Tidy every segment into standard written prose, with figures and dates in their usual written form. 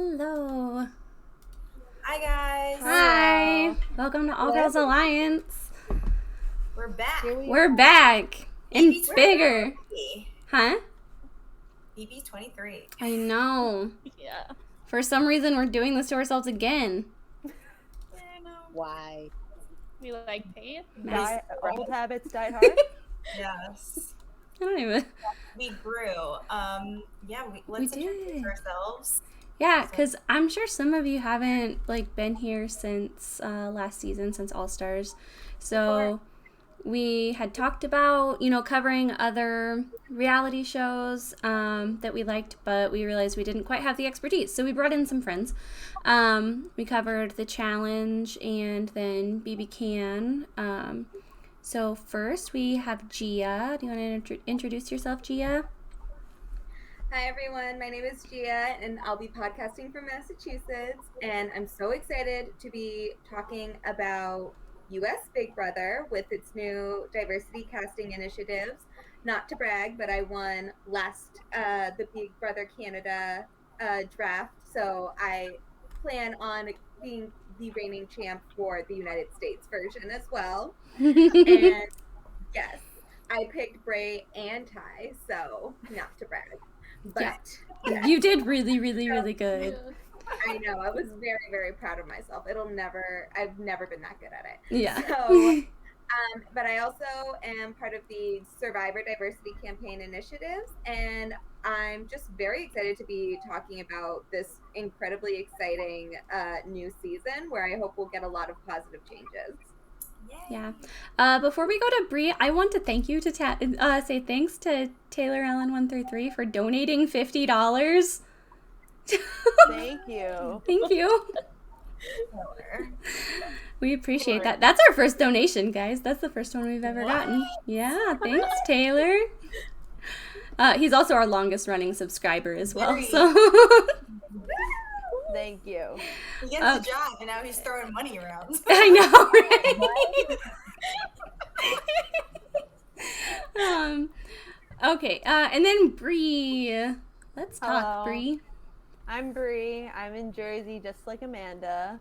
Hello. Hi guys. Hi. Welcome to All Girls Alliance. We're back. We're back. And BB's bigger. 23. Huh? BB's 23. I know. Yeah. For some reason, we're doing this to ourselves again. Yeah, I know. Why? We like pain. Old habits die hard. Yes. I don't even. We grew. Let's introduce ourselves. Yeah, because I'm sure some of you haven't been here since last season, since All Stars. So we had talked about, covering other reality shows that we liked, but we realized we didn't quite have the expertise. So we brought in some friends. We covered The Challenge and then BB Can. So first we have Gia. Do you want to introduce yourself, Gia? Hi everyone, my name is Gia and I'll be podcasting from Massachusetts, and I'm so excited to be talking about US Big Brother with its new diversity casting initiatives. Not to brag, but I won the Big Brother Canada draft, so I plan on being the reigning champ for the United States version as well. And yes, I picked Bray and Ty, so not to brag. But yeah. You did really, really, really good. I know. I was very, very proud of myself. I've never been that good at it. Yeah. So, but I also am part of the Survivor Diversity Campaign initiatives, and I'm just very excited to be talking about this incredibly exciting new season where I hope we'll get a lot of positive changes. Yeah. Before we go to Bree, I want to thank you to say thanks to Taylor Allen 133 for donating $50. Thank you. Thank you. We appreciate that. That's our first donation, guys. That's the first one we've ever gotten. Yeah, thanks, Taylor. He's also our longest running subscriber as well. So thank you. He gets the job and now he's throwing money around. I know, right? Okay, and then Bree. Let's talk, Bree. I'm Bree. I'm in Jersey, just like Amanda.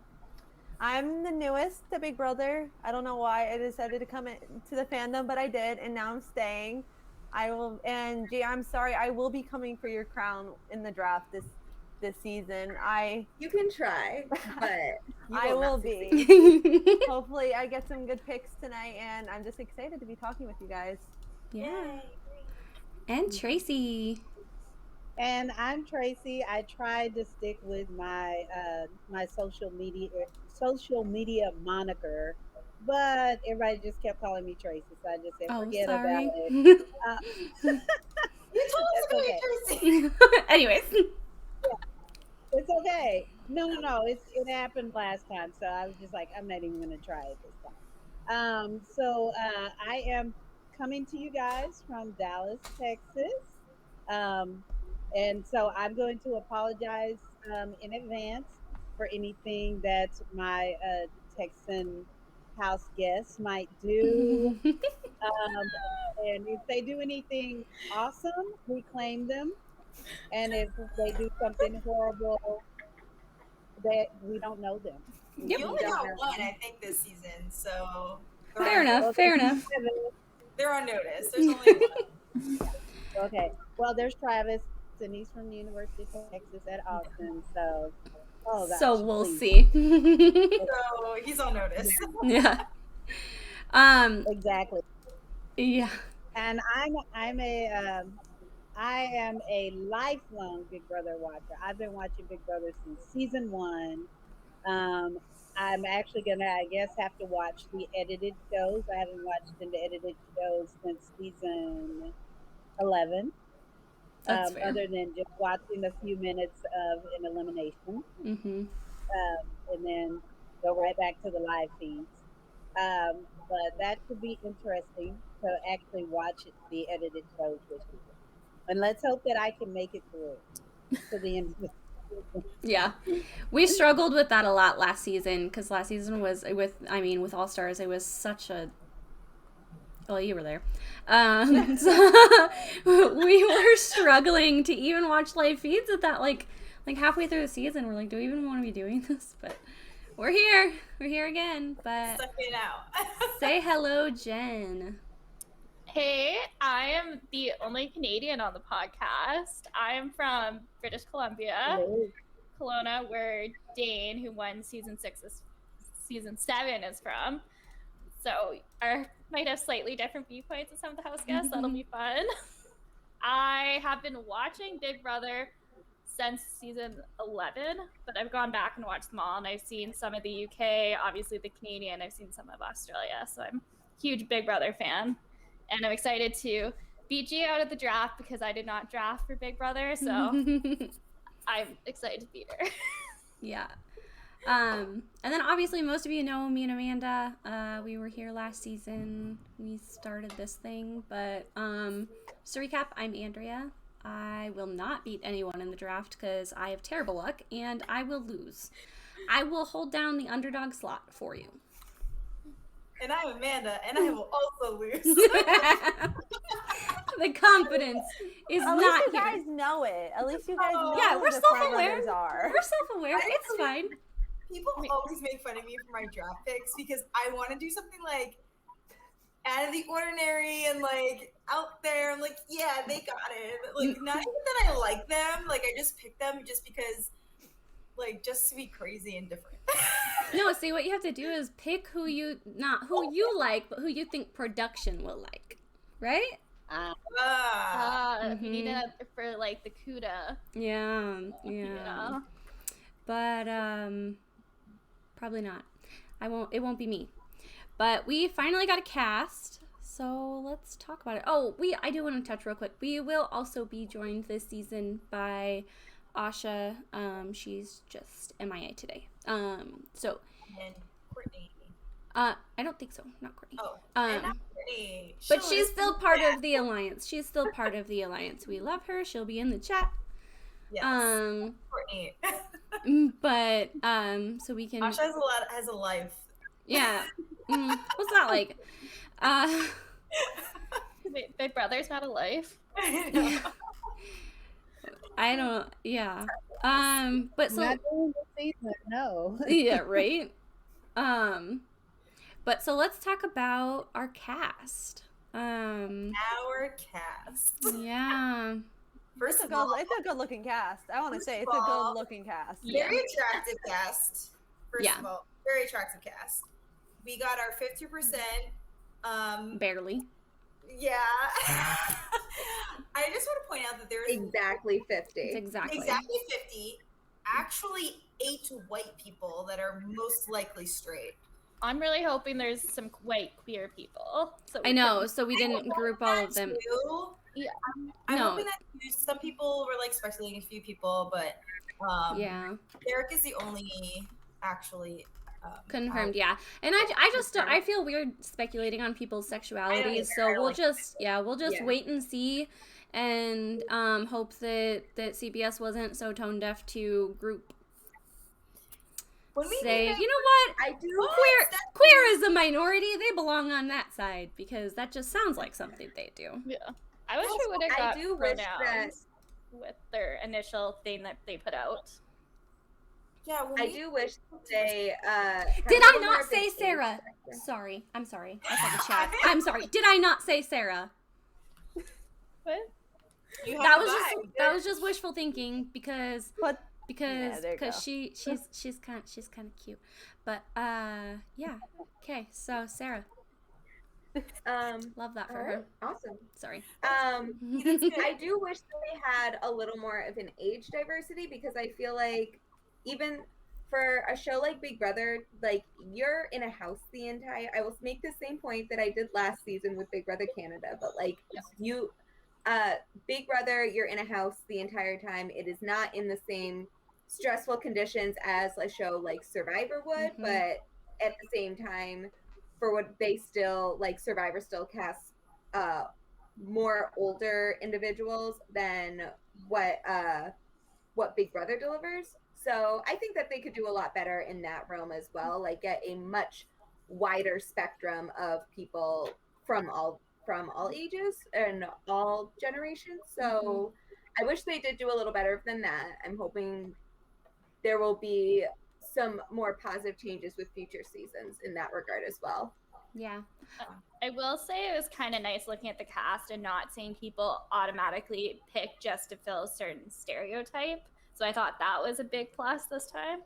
I'm the newest to Big Brother. I don't know why I decided to come into the fandom, but I did, and now I'm staying. And Gia, I'm sorry, I will be coming for your crown in the draft this season. You can try, but I will be. Hopefully I get some good picks tonight, and I'm just excited to be talking with you guys. Yeah. And Tracy. And I'm Tracy. I tried to stick with my my social media moniker, but everybody just kept calling me Tracy, so I just said forget about it. You told us to be Tracy. Anyways. Yeah, it's okay. No. It happened last time, so I was just like, I'm not even going to try it this time. I am coming to you guys from Dallas, Texas. And so I'm going to apologize in advance for anything that my Texan house guests might do. And if they do anything awesome, we claim them. And if they do something horrible, that we don't know them. Yep. You only got one, I think, this season, so fair enough. They're on notice. There's only one. Okay. Well, there's Travis, and he's from the University of Texas at Austin. So, we'll see. So he's on notice. Yeah. Exactly. Yeah. And I am a lifelong Big Brother watcher. I've been watching Big Brother since season 1. I'm actually gonna, I guess, have to watch the edited shows. I haven't watched the edited shows since season 11. Other than just watching a few minutes of an elimination, and then go right back to the live feeds. But that could be interesting to actually watch the edited shows with people. And let's hope that I can make it through to the end of the season. Yeah. We struggled with that a lot last season, because last season was with All Stars, it was such a... Well, you were there. So we were struggling to even watch live feeds at that like halfway through the season, we're like, do we even want to be doing this? But we're here. We're here again. But Suck it out. say hello, Jen. Hey, I am the only Canadian on the podcast. I am from British Columbia, Kelowna, where Dane, who won season 7, is from. So I might have slightly different viewpoints with some of the house guests. That'll be fun. I have been watching Big Brother since season 11, but I've gone back and watched them all, and I've seen some of the UK, obviously the Canadian, I've seen some of Australia, so I'm a huge Big Brother fan, and I'm excited to beat G out of the draft because I did not draft for Big Brother, so I'm excited to beat her. Yeah. And then obviously most of you know me and Amanda. We were here last season. We started this thing, but just to recap, I'm Andrea. I will not beat anyone in the draft because I have terrible luck and I will lose. I will hold down the underdog slot for you. And I'm Amanda, and I will also lose. The confidence is At not least you here. guys know it. At least you guys know Yeah, who we're the self-aware. frontrunners are. We're self-aware. It's fine. People always make fun of me for my draft picks because I want to do something like out of the ordinary and like out there. I'm like, yeah, they got it. Like, not even that I like them. Like, I just picked them just because, like, just to be crazy and different. No, see, what you have to do is pick who you like, but who you think production will like, right? You need it for like the CUDA. Yeah. But probably not. It won't be me. But we finally got a cast, so let's talk about it. Oh, I do want to touch real quick. We will also be joined this season by Asha. She's just MIA today. So And Courtney. I don't think so. Not Courtney. Oh, and not Courtney. But she's still part of the alliance. She's still part of the alliance. We love her. She'll be in the chat. Yes. Courtney. But so we can. Asha has a life. Yeah. What's that like? Wait, Big Brother's got a life. I don't. Yeah. But so. Not doing the season, no. Yeah. Right. But so let's talk about our cast. Our cast. Yeah. First of all, It's a good looking cast. I want to say it's a good looking cast. very attractive cast. First Yeah. of all, very attractive cast. We got our 50%. Barely. Yeah. I just want to point out that there's Exactly 50. It's exactly. 50. Actually, 8 white people that are most likely straight. I'm really hoping there's some white queer people. So I know. So we didn't group all of them. Too. Yeah. I'm No. hoping that some people were like speculating a few people, but Yeah. Derek is the only actually Confirmed, yeah. And I feel weird speculating on people's sexualities, so we'll just wait and see, and hope that CBS wasn't so tone deaf to group say, you know what, I do queer is a minority, they belong on that side, because that just sounds like something they do. Yeah. I wish we would have got do wish that pronouns with their initial thing that they put out. Yeah, I do wish they Did I not say Sarah? Sorry, I'm sorry. I said the chat. I'm sorry. Did I not say Sarah? What? That was just wishful thinking because Yeah, there you go. she's kind of cute. But yeah. Okay, so Sarah, love that for her. Awesome. Sorry. I do wish that they had a little more of an age diversity because I feel like even for a show like Big Brother, like you're in a house the entire. I will make the same point that I did last season with Big Brother Canada, but like you, Big Brother, you're in a house the entire time. It is not in the same stressful conditions as a show like Survivor would, Mhm. but at the same time, for what they still like, Survivor still casts more older individuals than what Big Brother delivers. So I think that they could do a lot better in that realm as well, like get a much wider spectrum of people from all ages and all generations. So I wish they did do a little better than that. I'm hoping there will be some more positive changes with future seasons in that regard as well. Yeah. I will say it was kind of nice looking at the cast and not seeing people automatically pick just to fill a certain stereotype. So I thought that was a big plus this time.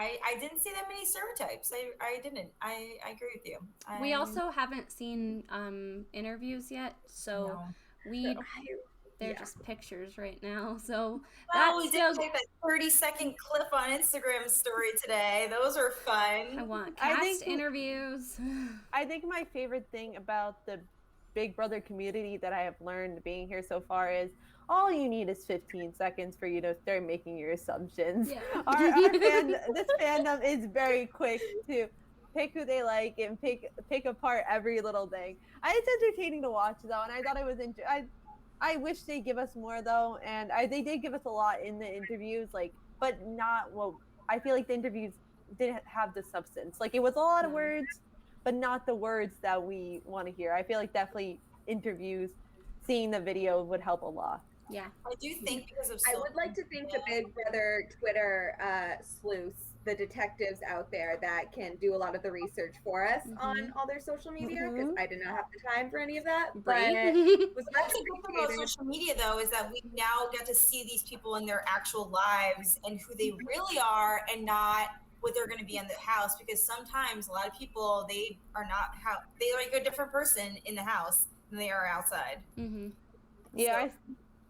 I didn't see that many stereotypes. I didn't. I agree with you. We also haven't seen interviews yet, so they're just pictures right now. So we did take that 30-second clip on Instagram story today. Those are fun. I want cast interviews. I think my favorite thing about the Big Brother community that I have learned being here so far is all you need is 15 seconds for you to start making your assumptions. Yeah. This fandom is very quick to pick who they like and pick apart every little thing. It's entertaining to watch though, and I thought it was I wish they'd give us more though, and they did give us a lot in the interviews, but not I feel like the interviews didn't have the substance. Like it was a lot of words, but not the words that we want to hear. I feel like definitely interviews, seeing the video would help a lot. Yeah, I do think because of I would like to thank the Big Brother Twitter sleuths, the detectives out there that can do a lot of the research for us on all their social media, because I did not have the time for any of that. But was that's the good thing about social media though, is that we now get to see these people in their actual lives and who they really are, and not what they're going to be in the house. Because sometimes a lot of people, they are not they are like a different person in the house than they are outside. Yeah.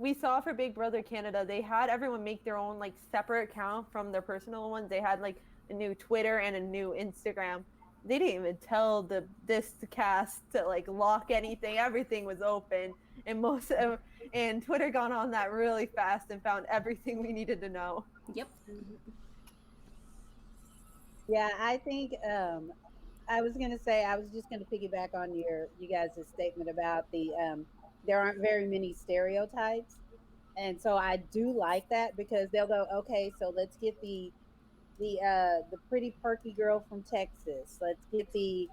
We saw for Big Brother Canada, they had everyone make their own separate account from their personal ones. They had a new Twitter and a new Instagram. They didn't even tell this cast to lock anything. Everything was open, and Twitter got on that really fast and found everything we needed to know. Yep. Yeah, I think I was just gonna piggyback on you guys' statement about there aren't very many stereotypes, and so I do like that, because they'll go, okay, so let's get the pretty perky girl from Texas, let's get the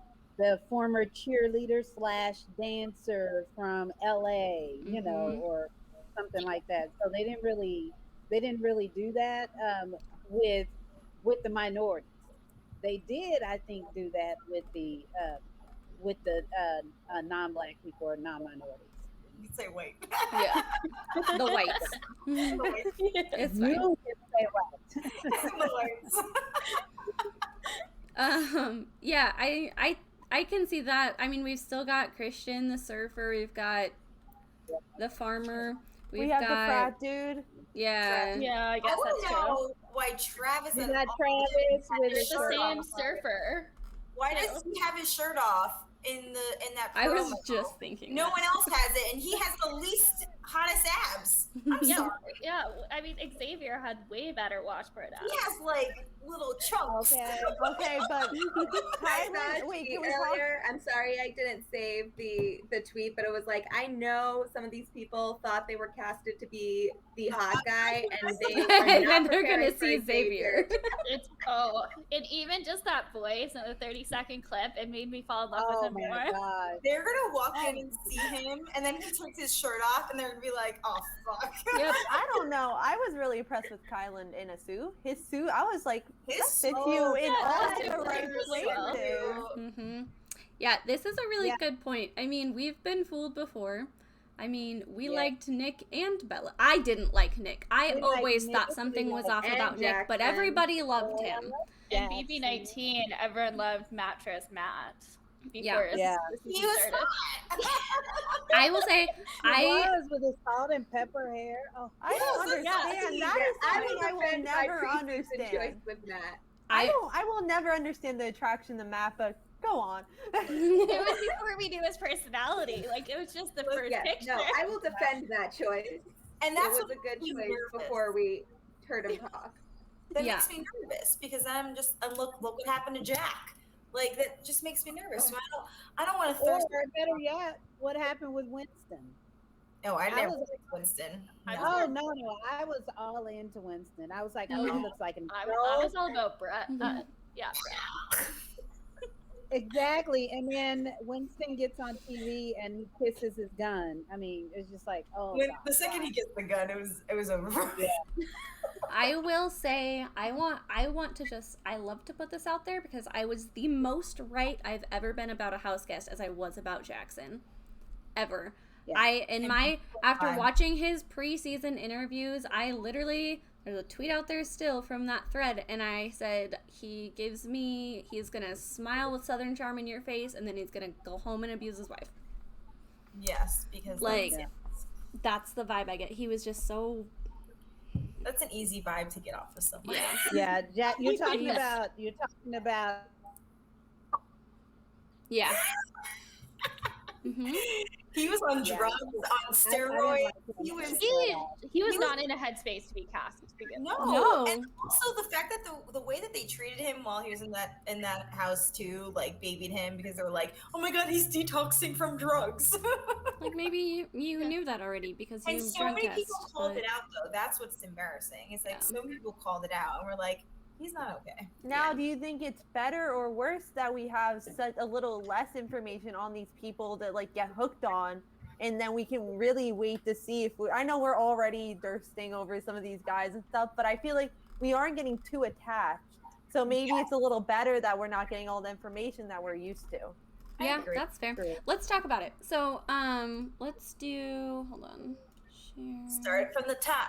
former cheerleader / dancer from LA, you know, or something like that. So they didn't really do that with the minorities. They did, I think, do that with the non-Black people or non-minorities. You say white. Yeah. The whites. The whites. It's You fine. can say white. The whites. Yeah, I can see that. I mean, we've still got Christian the surfer, we've got the farmer, we have the frat dude. Yeah. Yeah, I guess that's true. know why Travis You has got Travis with It's the same off. surfer. Why does he have his shirt off in that promo? I was just thinking no that. one else has it, and he has the least hottest abs. I'm sorry. Yeah, I mean, Xavier had way better washboard abs. He has little chunks. Okay, but Wait, earlier, I'm sorry I didn't save the tweet, but it was I know some of these people thought they were casted to be the hot guy, and they were And not then they're preparing gonna for see Xavier. And even just that voice in the 30-second clip, it made me fall in love Oh with him my more. god. They're gonna walk in and see him, and then he takes his shirt off, and they're gonna be like, "Oh fuck." Yep, I don't know. I was really impressed with Kylan in a suit. His suit, I was like, His that fits suit, you in all that's the right really places. Yeah, this is a really good point. I mean, we've been fooled before. I mean, we liked Nick and Bella. I didn't like Nick. I always thought something was off about Nick, but everybody loved him. In BB19, everyone loved Mattress Matt. Before Yeah. He was started. I will say, He was with his salt and pepper hair. Oh, I don't understand. That is something I will defend my never preseason choice understand. with Matt. I will never understand the attraction to Matt, but go on. It was before we knew his personality. It was just the first picture. No, I will defend that choice. And that's it was a good makes me choice nervous. before we heard him talk. That makes me nervous, because look what happened to Jack. That just makes me nervous. So I don't want to or thirst. better yet, what happened with Winston? No, I never was- liked Winston. Oh no, I was all into Winston. I was like, oh, he looks like an I was all about Brett. Yeah, Brett. Exactly. And then Winston gets on TV and he kisses his gun. I mean, it's just like, oh When God. the second he gets the gun, it was over. Yeah. I will say I want to just I love to put this out there because I was the most right I've ever been about a house guest as I was about Jackson. Ever. Yeah. After watching his preseason interviews, I literally there's a tweet out there still from that thread, and I said he's gonna smile with Southern charm in your face, and then he's gonna go home and abuse his wife. Yes, because Like that's the vibe I get. He was just so that's an easy vibe to get off of someone. yeah. Yeah, Jack, you're talking Yes. about Yeah. Mm-hmm. He was on drugs, on steroids. He was not in a headspace to be cast to begin with. No. And also the fact that the way that they treated him while he was in that house too, like babied him because they were like, oh my God, he's detoxing from drugs. Like maybe you knew that already because you and so drug many test, people called but... it out though. That's what's embarrassing. It's like so many people called it out and we're like, he's not okay. Now, do you think it's better or worse that we have such a little less information on these people that like get hooked on, and then we can really wait to see if I know we're already thirsting over some of these guys and stuff, but I feel like we aren't getting too attached. So maybe it's a little better that we're not getting all the information that we're used to. Yeah, that's fair. Let's talk about it. So, let's do. Hold on. Share. Start from the top.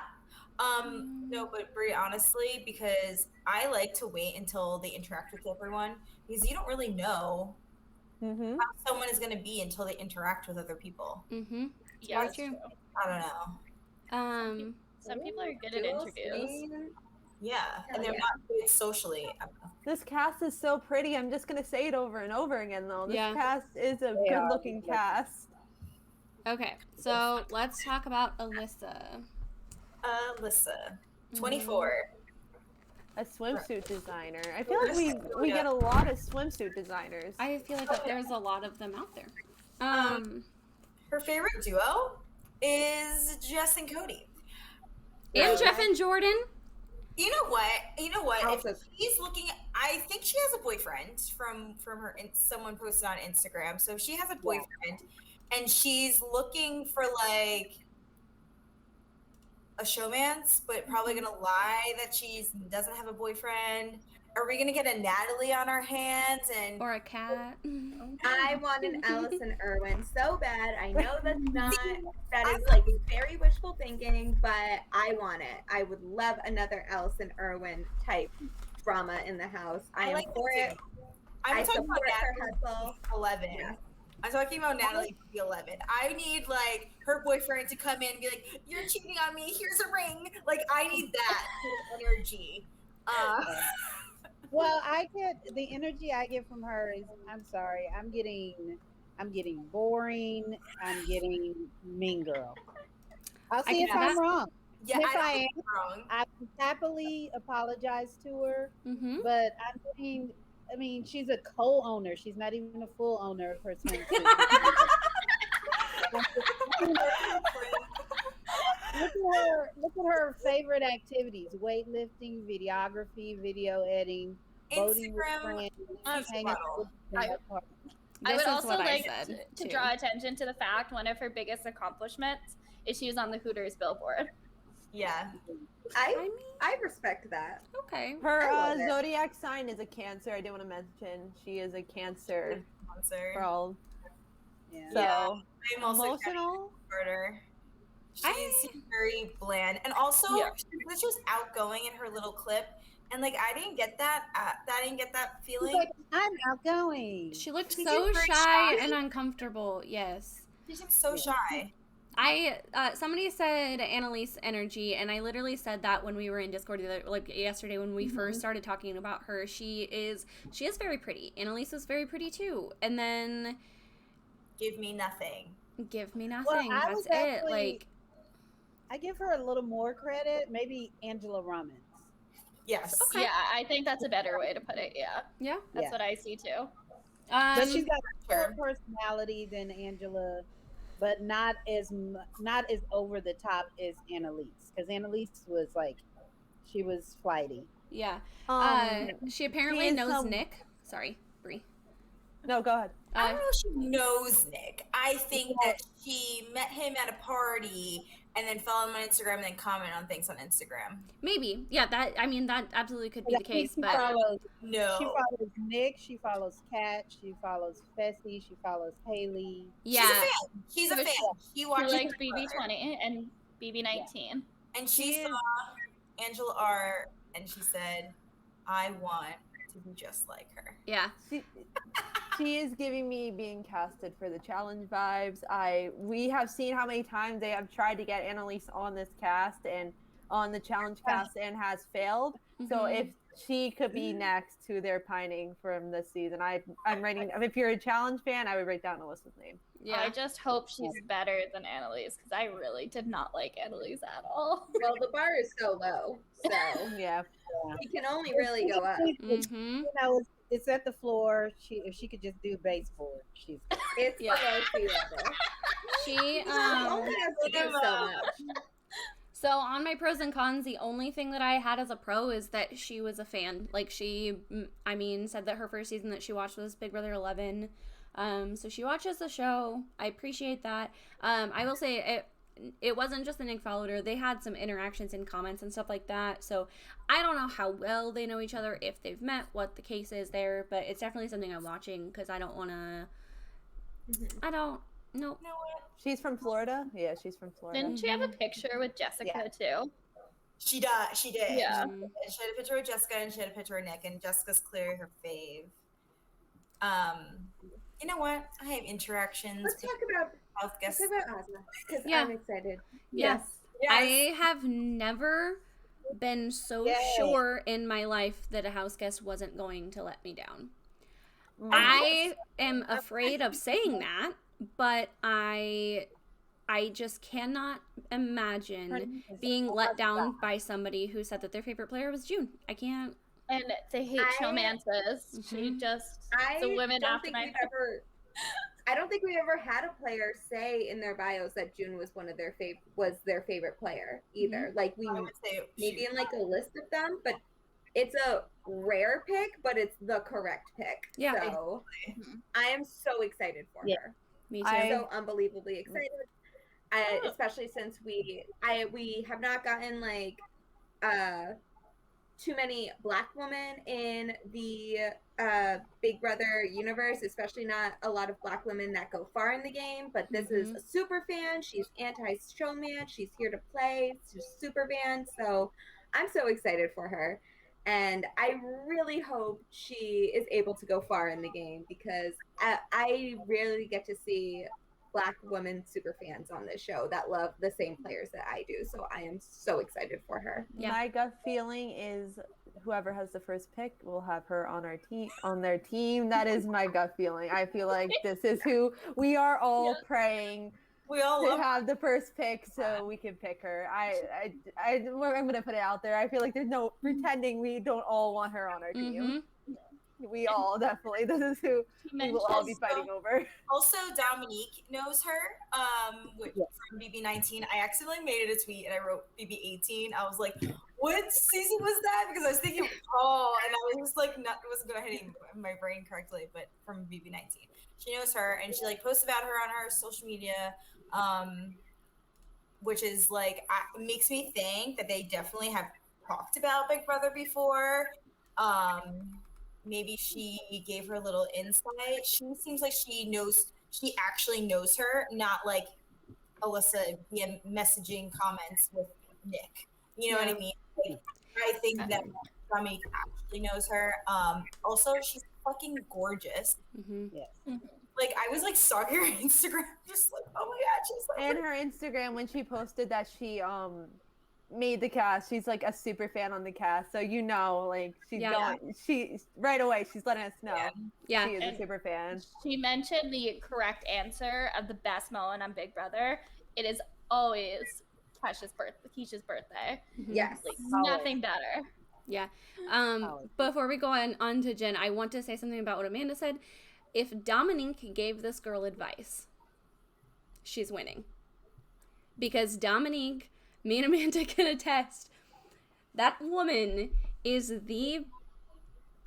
No, but Brie, honestly, because I like to wait until they interact with everyone because you don't really know how someone is going to be until they interact with other people. Mm-hmm. Yeah, that's true. I don't know. Some people are good at interviews. Yeah, and they're not good socially. This cast is so pretty. I'm just going to say it over and over again, though. This cast is a They are. good-looking cast. Okay, so let's talk about Alyssa. Alyssa, 24. A swimsuit designer. I feel like we get a lot of swimsuit designers. I feel like there's a lot of them out there. Her favorite duo is Jess and Cody. And Jeff and Jordan. You know what? If she's looking, I think she has a boyfriend from her. Someone posted on Instagram, so she has a boyfriend, and she's looking for like a showmance, but probably gonna lie that she doesn't have a boyfriend. Are we gonna get a Natalie on our hands or a cat? I want an Allison Irwin so bad. I know that is like very wishful thinking, but I want it. I would love another Allison Irwin type drama in the house. I am for it. I'm talking about her hustle. 11. Yeah. I'm talking about Natalie for the 11. I need like her boyfriend to come in and be like, "You're cheating on me. Here's a ring." Like I need that energy. Well, the energy I get from her is, I'm sorry, I'm getting boring. I'm getting Mean Girl. I'll see if I'm wrong. Yeah, if I am wrong, I would happily apologize to her. Mm-hmm. But I mean, she's a co-owner. She's not even a full owner of her swimsuit. Look at her favorite activities: weightlifting, videography, video editing, boating with friends, hanging out with I would also like to draw attention to the fact one of her biggest accomplishments is she was on the Hooters billboard. Yeah. I respect that. Okay. Her zodiac sign is a Cancer. I did want to mention she is a Cancer. Girl. Yeah. So I'm also emotional. She's very bland, and also she was just outgoing in her little clip, and like I didn't get that. I didn't get that feeling. Like, I'm outgoing. She looked so shy and uncomfortable. Yes. She seems so shy. Somebody said Annalise energy, and I literally said that when we were in Discord yesterday when we first started talking about her. She is very pretty. Annalise is very pretty too. And then give me nothing. Well, that's it. Like I give her a little more credit. Maybe Angela Rummins. Yes. Okay. Yeah, I think that's a better way to put it. Yeah. Yeah. That's what I see too. But she's got more personality than Angela, but not as over the top as Annalise, because Annalise was like, she was flighty. Yeah. She apparently knows Nick. Sorry, Brie. No, go ahead. I don't know if she knows Nick. I think that she met him at a party and then follow him on Instagram and then comment on things on Instagram. Maybe. Yeah, that absolutely could be the case, She but follows, No. she follows Nick. She follows Kat. She follows Fessy. She follows Haley. yeah. She's a fan. She's a So fan. She She watches likes Big Brother. BB20 and BB19. And she saw Angela R. and she said, I want to be just like her. Yeah. She is giving me being casted for the challenge vibes. We have seen how many times they have tried to get Annalise on this cast and on the challenge cast and has failed. So if she could be next to their pining from this season, I'm writing. If you're a challenge fan, I would write down Alyssa's name. Yeah. I just hope she's better than Annalise because I really did not like Annalise at all. Well, the bar is so low, so Yeah. you can only really go up. Mm-hmm. You know, it's at the floor. If she could just do baseboard, she's good. It's Yeah. below sea level. She She only has to do so much. So on my pros and cons, the only thing that I had as a pro is that she was a fan. Like she said that her first season that she watched was Big Brother 11. So she watches the show. I appreciate that. I will say it wasn't just the Nick followed her. They had some interactions and comments and stuff like that. So I don't know how well they know each other, if they've met, what the case is there. But it's definitely something I'm watching because I don't want to. I don't. Nope. You know what? She's from Florida. Yeah, she's from Florida. Didn't she have a picture with Jessica too? She did. Yeah. She had a picture with Jessica and she had a picture with Nick, and Jessica's clearly her fave. You know what? I have interactions Let's with talk about health guests. Ozma because Yeah. I'm excited. Yes. Yes. I have never been so Yay. sure in my life that a house guest wasn't going to let me down. Mm. I am afraid of saying that, but I just cannot imagine being let down by somebody who said that their favorite player was June. I can't. And they hate showmances. She just the women don't after think my I don't think we ever had a player say in their bios that June was one of their their favorite player either. Like we I would say maybe in like a list of them, but it's a rare pick, but it's the correct pick. Yeah. So I am so excited for her. Me too. I- So unbelievably excited. Especially since we have not gotten like too many Black women in the Big Brother universe, especially not a lot of Black women that go far in the game. But this is a super fan. She's anti-showman. She's here to play. She's a super fan. So I'm so excited for her. And I really hope she is able to go far in the game because I rarely get to see Black women super fans on this show that love the same players that I do. So I am so excited for her. Yeah. My gut feeling is whoever has the first pick will have her on our team, on their team. That is my gut feeling. I feel like this is who we are all praying we all to love have the first pick so we can pick her. I'm gonna put it out there. I feel like there's no pretending we don't all want her on our team. We all definitely. This is who we will all be fighting over. Also, Dominique knows her from BB19. I accidentally made it a tweet and I wrote BB18. I was like, what season was that? Because I was thinking Paul, and I was like, it wasn't going to hit my brain correctly, but from BB19. She knows her, and she like posts about her on her social media, which is like makes me think that they definitely have talked about Big Brother before. Maybe she gave her a little insight. She seems like she actually knows her, not like Alyssa via messaging comments with Nick. You know what I mean? Like, I think that Dominique actually knows her. Also, she's fucking gorgeous. Yes. Like, I was like stalking her Instagram, just like, oh my god, she's like. And her Instagram, when she posted that she made the cast, she's like a super fan on the cast, so like she's going, she right away she's letting us know she is a super fan. She mentioned the correct answer of the best moment on Big Brother. It is always Keisha's birthday. Yes. Like, nothing better. Yeah. Before we go on to Jen, I want to say something about what Amanda said. If Dominique gave this girl advice, she's winning. Because Dominique, me and Amanda can attest, that woman is the,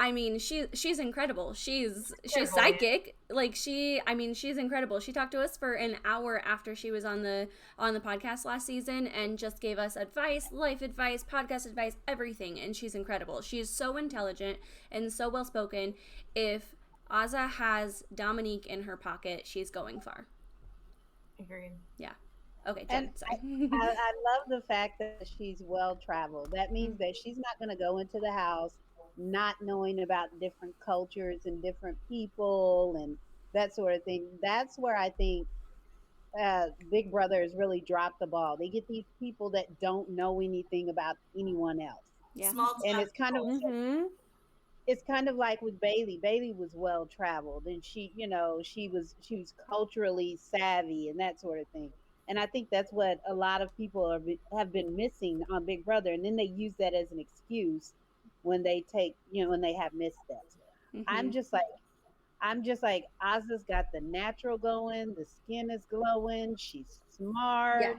I mean, she's incredible. She's Clairvoyant. psychic. Like she's incredible. She talked to us for an hour after she was on the podcast last season and just gave us advice, life advice, podcast advice, everything. And she's incredible. She is so intelligent and so well spoken. If Azza has Dominique in her pocket, she's going far. Agreed. Yeah. Okay, Jen, And sorry. I love the fact that she's well traveled. That means that she's not going to go into the house not knowing about different cultures and different people and that sort of thing. That's where I think Big Brother has really dropped the ball. They get these people that don't know anything about anyone else, Yeah. Small and town it's kind of Mm-hmm. it's kind of like with Bailey. Bailey was well traveled, and she was culturally savvy and that sort of thing. And I think that's what a lot of people have been missing on Big Brother, and then they use that as an excuse when they when they have missteps. I'm Mhm. just like Ozza's got the natural going, the skin is glowing, she's smart.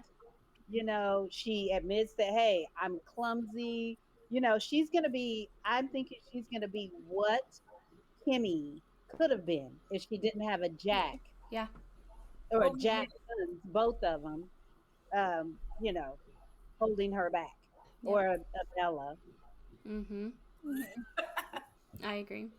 Yeah. She admits that, hey, I'm clumsy. I'm thinking she's gonna be what Kimmy could have been if she didn't have a Jack Yeah. or a Oh, Jack sons, both of them, um, you know, holding her back, Yeah. or a Bella. Mhm. I agree.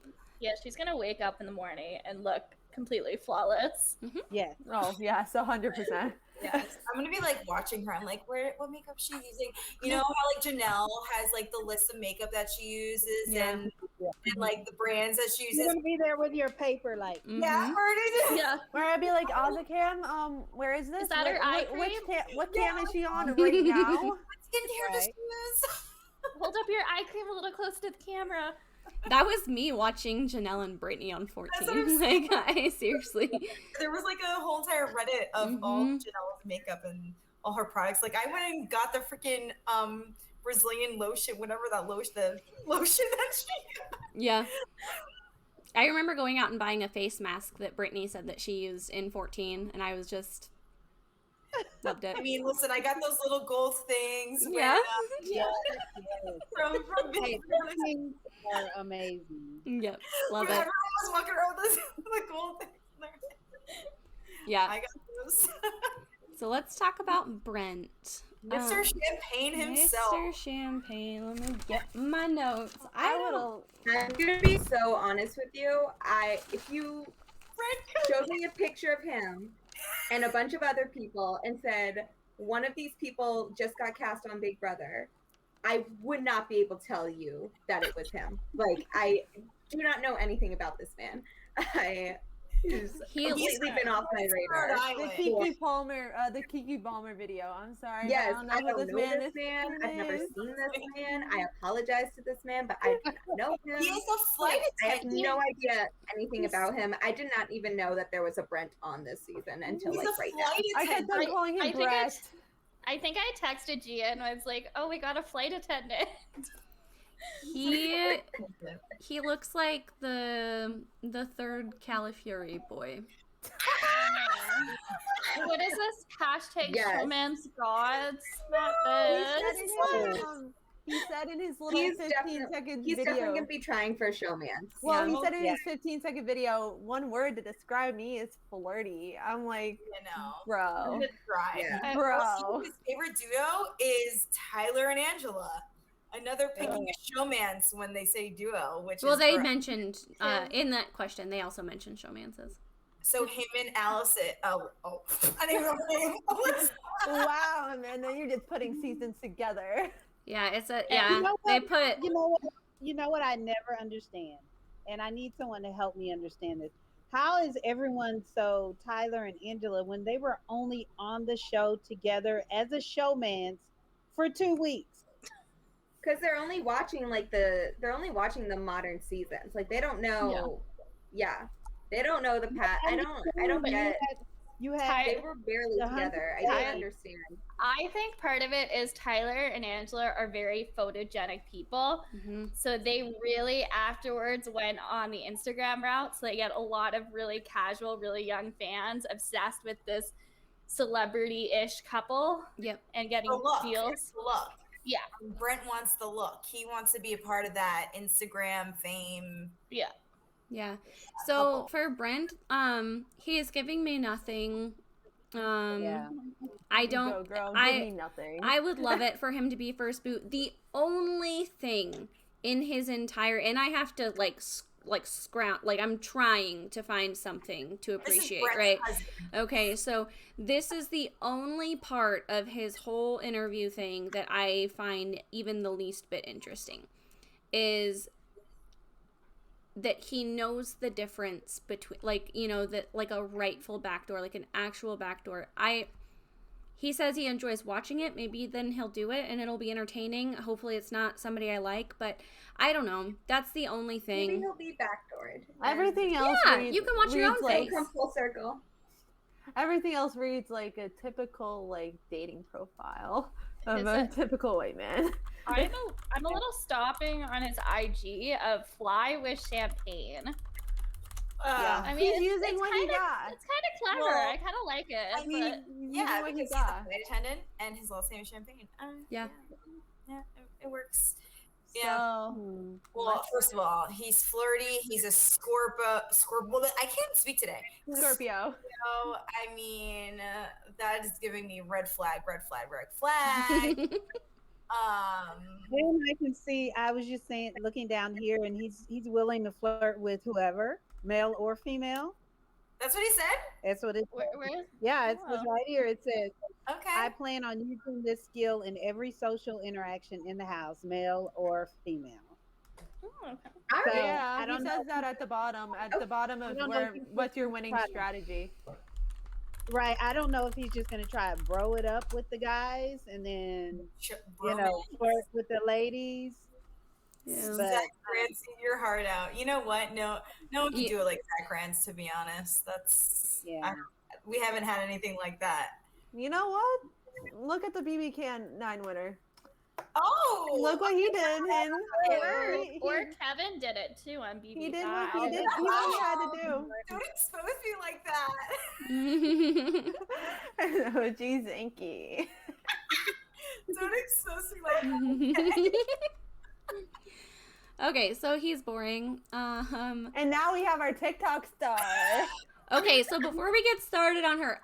Yeah, she's gonna wake up in the morning and look completely flawless. Yes. Oh yes, 100%. Yes. I'm gonna be like watching her. I'm like, what makeup she using? You know how like Janelle has like the list of makeup that she uses Yeah. and Yeah. like the brands that she You're uses. gonna be there with your paper, like, Yeah, Mhm. Bernie. Yeah. Where I'd be like, Ozzy Cam, where is this? Is that her eye What cam is she on right now? What skincare does she use? Hold up your eye cream a little close to the camera. That was me watching Janelle and Brittany on That's what 14. I'm Like, I seriously. There was like a whole entire Reddit of all Mhm. Janelle's makeup and all her products. Like I went and got the freaking Brazilian lotion, whatever that lotion, the lotion that she. Yeah. I remember going out and buying a face mask that Brittany said that she used in 14, and I was just loved it. I mean, listen, I got those little gold things. Yeah. yes. From Hey, Big those things are amazing. Yep. Love Everyone it. was walking around with the gold things. Yeah. I got those. So let's talk about Brent. Mr. Champagne himself. Mr. Champagne. Let me get my notes. I would I'm gonna be so honest with you. If you showed me a picture of him and a bunch of other people and said one of these people just got cast on Big Brother, I would not be able to tell you that it was him. Like, I do not know anything about this man. He's completely been off my radar. the Kiki Palmer video. I'm sorry. Yes, I don't know who this man is. I've never seen this man. I apologize to this man, but I do not know him. He is a flight I have attendant. no idea anything about him. I did not even know that there was a Brent on this season until He's like a right now. flight I kept on attendant. calling him I think Brett. I think I texted Gia and was like, "Oh, we got a flight attendant." He looks like the third Califuri boy. What is this hashtag Yes. romance gods? Not this. He said in his little He's 15-second He's definitely video. gonna be trying for showmance. Well, Yeah. he said in his 15-second video, one word to describe me is flirty. I'm like, You know. bro. Good try. Yeah. Bro. His favorite duo is Tyler and Angela. Another picking a showmance when they say duo, which Well, is they correct. mentioned in that question. They also mentioned showmances. So him and Allison. Oh, I didn't even know. Wow, and then you're just putting seasons together. Yeah, it's a You know They what? put You know what I never understand, and I need someone to help me understand this. How is everyone so Tyler and Angela when they were only on the show together as a showmance for 2 weeks? Because they're only watching the modern seasons. Like they don't know. Yeah. They don't know the past. I don't get. You had They were barely the together. I 100%. don't understand. I think part of it is Tyler and Angela are very photogenic people. Mhm. So they really afterwards went on the Instagram route. So they get a lot of really casual, really young fans obsessed with this celebrity-ish couple Yep. and getting The look. deals. It's the look. Yeah. Brent wants the look. He wants to be a part of that Instagram fame. Yeah. Yeah. So for Brent, he is giving me nothing. Yeah. I don't. Go, girl. Give me nothing. I would love it for him to be first boot. The only thing in his entire, and I have to like scrounge, like I'm trying to find something to appreciate, right? Okay, so this is the only part of his whole interview thing that I find even the least bit interesting, is that he knows the difference between, like, you know, that like a rightful backdoor, like an actual backdoor. He says he enjoys watching it. Maybe then he'll do it and it'll be entertaining. Hopefully it's not somebody I like, but I don't know. That's the only thing. Maybe he'll be backdoored. Everything else reads, you can watch your own like, face. Come full circle. Everything else reads like a typical like dating profile of a typical white man. I'm a little stopping on his IG of fly with champagne. Yeah, I mean, he's using what he got. It's kind of clever. Well, I kind of like it. I mean, yeah, what because he he's a got. flight attendant and his last name is Champagne. Yeah. Yeah, it works. So, Yeah. Well, first of all, he's flirty. He's a Scorpio. I can't speak today. Scorpio. So, I mean, that is giving me red flag, red flag, red flag. And I can see. I was just saying, looking down here, and he's willing to flirt with whoever, male or female. That's what he said? That's what it. Where Yeah, it's right here. It says, Okay. "I plan on using this skill in every social interaction in the house, male or female." Oh, okay. All right. So, Yeah, I don't he know. says that at the bottom. At the bottom of I don't know where if he's what's your winning trying to- strategy? Right. I don't know if he's just gonna try to bro it up with the guys and then flirt with the ladies. Yeah. But Zach Rance, eat your heart out. You know what? No one can do it like Zach Rance, to be honest. That's we haven't had anything like that. You know what? Look at the BB Can 9 winner. Oh, Look what he did. And Or Kevin did it too on BB. he did what he did. He did what he had to do. don't expose me like that. Oh, geez, Inky. Don't expose me like that. Okay, so he's boring. And now we have our TikTok star. Okay, so before we get started on her,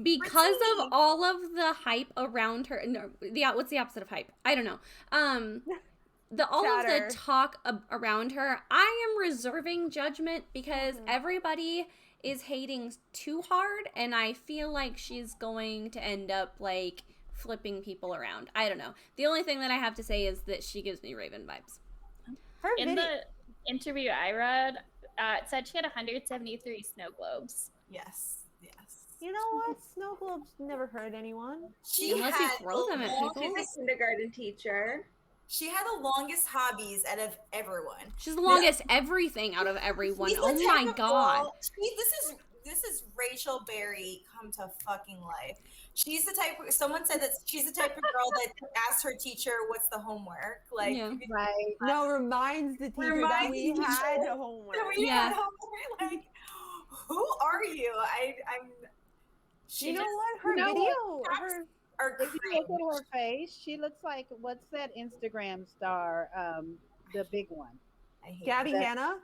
because of all of the hype around her, no, what's the opposite of hype? I don't know. All of Chatter. the talk around her, I am reserving judgment because everybody is hating too hard, and I feel like she's going to end up like flipping people around. I don't know. The only thing that I have to say is that she gives me Raven vibes. Her In video. the interview I read, it said she had 173 snow globes. Yes. You know what? Snow globes never hurt anyone. She Unless you had throw them at people. She's a kindergarten teacher. She had the longest hobbies out of everyone. She's the longest everything out of everyone. She's the Oh my type of god. girl- this is Rachel Berry come to fucking life. She's the type. Someone said that she's the type of girl that asks her teacher, "What's the homework?" Like, Yeah. right. No, reminds the teacher that Reminds we the teacher had a homework. that we Yeah. had homework. Like, who are you? I'm. She You know just what? Her You know video. what? Her, are If you cringe. look at her face, she looks like what's that Instagram star? The big one. I hate Gabby that. Hanna.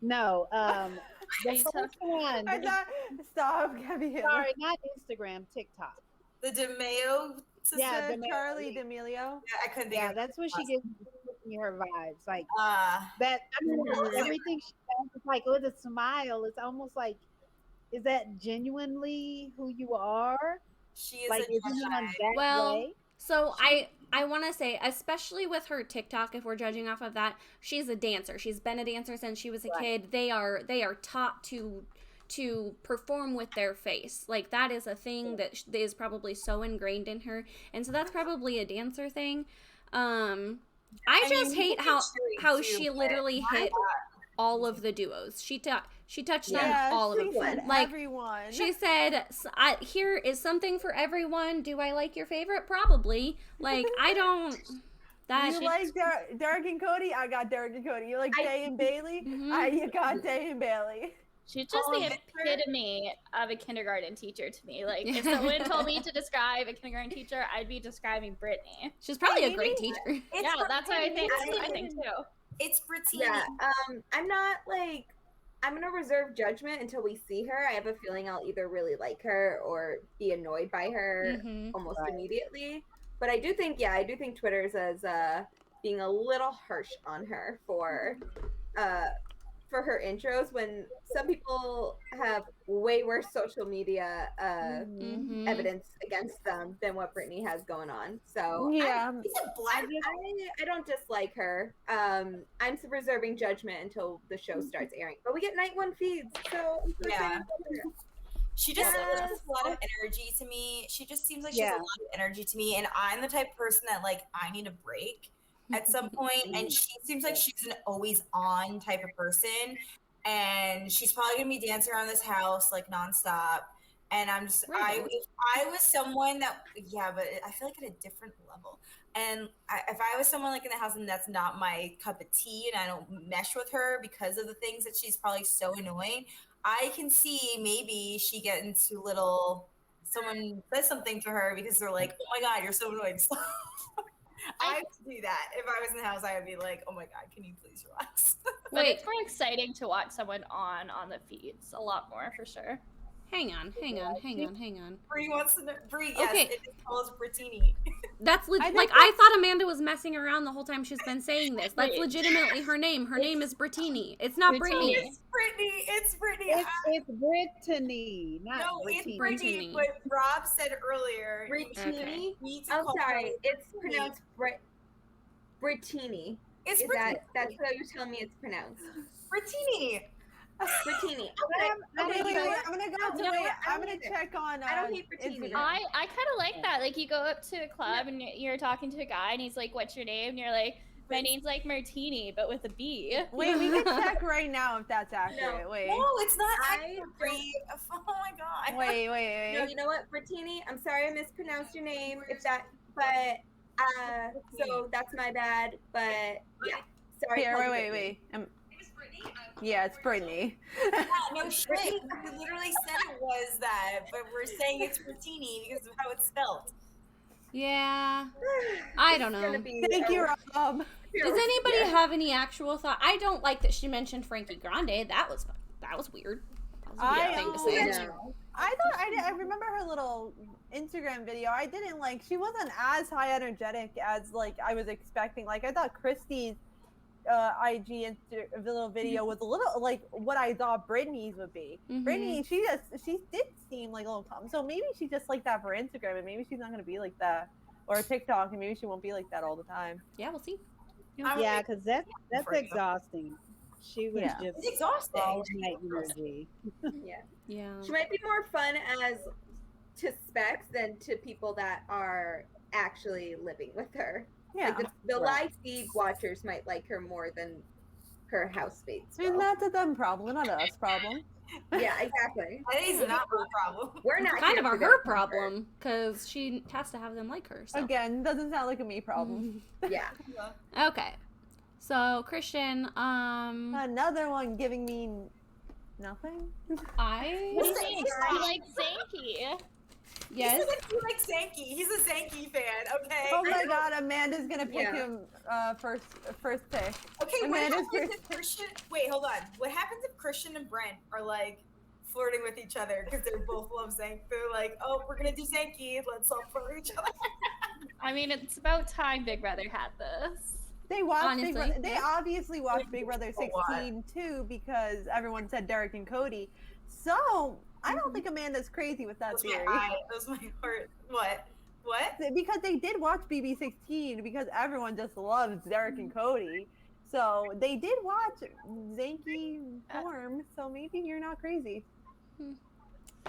No, the Rachel. first one. I thought. Stop, Gabby Hanna. Sorry, not Instagram, TikTok. The DeMeo sister. Yeah, The DeMeo. Charlie D'Amelio. Yeah, I couldn't think Yeah, of that's what she gives me her vibes. Like it. that. I mean, everything she does is like with a smile. It's almost like, is that genuinely who you are? She is Like, a is anyone Gemini. that Well, way? so I want to say, especially with her TikTok, if we're judging off of that, she's a dancer. She's been a dancer since she was a kid. They are taught to perform with their face. Like, that is a thing that is probably so ingrained in her, and so that's probably a dancer thing. I just mean, hate we how can how too, she but literally why hit not? all of the duos. She touched Yeah, on all of she them. said Like, everyone. she said, "Here is something for everyone. Do I like your favorite? Probably. Like, I don't." That You like Derek and Cody? I got Derek and Cody. You like Day and Bailey? Mhm. You got Day and Bailey. She's just Colin the Victor? epitome of a kindergarten teacher to me. Like, if someone told me to describe a kindergarten teacher, I'd be describing Brittany. She's probably a Maybe. great teacher. It's Yeah, that's what I think. I- I think too. It's Brittany. Yeah, I'm not like I'm gonna reserve judgment until we see her. I have a feeling I'll either really like her or be annoyed by her Mhm. almost Right. immediately. But I do think Twitter's as being a little harsh on her for her intros when some people have way worse social media Mhm. evidence against them than what Brittany has going on. So Yeah. It's a black. I don't dislike her. I'm reserving judgment until the show starts airing. But we get night one feeds, so I'm so Yeah. excited about her. She just Yes. has a lot of energy to me. She just seems like she has a Yeah. lot of energy to me, and I'm the type of person that like I need a break at some point, and she seems like she's an always on type of person, and she's probably gonna be dancing around this house like nonstop. And I'm just if I was someone that but I feel like at a different level. And if I was someone like in the house and that's not my cup of tea and I don't mesh with her because of the things that she's probably so annoying, I can see maybe she get into someone says something to her because they're like, oh my God, you're so annoying. So I would do that. If I was in the house, I would be like, oh my God, can you please relax? But Wait, it's more exciting to watch someone on the feeds. A lot more, for sure. hang on. Bree wants to know. Bree, yes, Okay. it is called Brittini. That's I think like I thought Amanda was messing around the whole time she's been saying this. That's Wait. legitimately her name. Her name is Brittini. It's not Brittini. Brittany. It's Brittany. It's Brittany, not No, Brittany. it's Brittany. Brittany. But Rob said earlier, Brittini. you need to Oh, call sorry, her it's Brittany. pronounced Brittini. It's Is Brittany. that's how you're telling me it's pronounced? Brittini. Brittini. Okay. Wait, you know what? I'm gonna go No, to you know wait. what? I I'm don't gonna hate it. check on. I don't hate Brittini. Instagram. I kind of like that. Like, you go up to a club and you're talking to a guy and he's like, what's your name? And you're like, my name's like Martini, but with a B. Wait, we can check right now if that's accurate. Wait. No, it's not I accurate, Bree. Oh my God. Wait. No, you know what, Brittini? I'm sorry I mispronounced your name. So that's my bad. But yeah, sorry. Here, called you wait. Brittany. Yeah, it's Brittany. Yeah, no shit. We literally said it was that, but we're saying it's Brittini because of how it's spelled. Yeah. I don't It's gonna know. be Thank you, Rob. Does anybody have any actual thought? I don't like that she mentioned Frankie Grande. That was weird. That was a weird thing to say. I remember her little Instagram video. I didn't like. She wasn't as high energetic as like I was expecting. Like I thought Christy's IG little video was a little like what I thought Brittany's would be. Mhm. Brittany, she did seem like a little calm. So maybe she's just like that for Instagram, and maybe she's not gonna be like that, or TikTok, and maybe she won't be like that all the time. Yeah, we'll see. Yeah, because that's for you. exhausting. She was Yeah. just It's exhausting. all night energy. Yeah. Yeah. She might be more fun as to specs than to people that are actually living with her. Yeah, Like the live feed watchers might like her more than her housemates. and will. that's a them problem, not us problem. Yeah, exactly. That is not her problem. We're not Kind here of for a their her comfort. problem because she has to have them like her. So. Again, doesn't sound like a me problem. Yeah. Okay. So Christian, Another one giving me nothing. I I like Zanky. yes. He likes Zanky. He's a Zanky fan, okay? Oh my God, Amanda's gonna pick Yeah. him first pick. Okay, what Amanda's happens if Christian... Wait, hold on. What happens if Christian and Brent are, like, flirting with each other because they both love Zank? They're like, oh, we're going to do Zanky. Let's all flirt with each other. I mean, it's about time Big Brother had this. They watched Honestly, Big Brother. They yeah. obviously watched Big Brother 16 too because everyone said Derek and Cody. So I don't think Amanda's crazy with that That was my theory. eye. That was my heart. What? Because they did watch BB16 because everyone just loves Derek and Cody. So they did watch Zanky form. So maybe you're not crazy.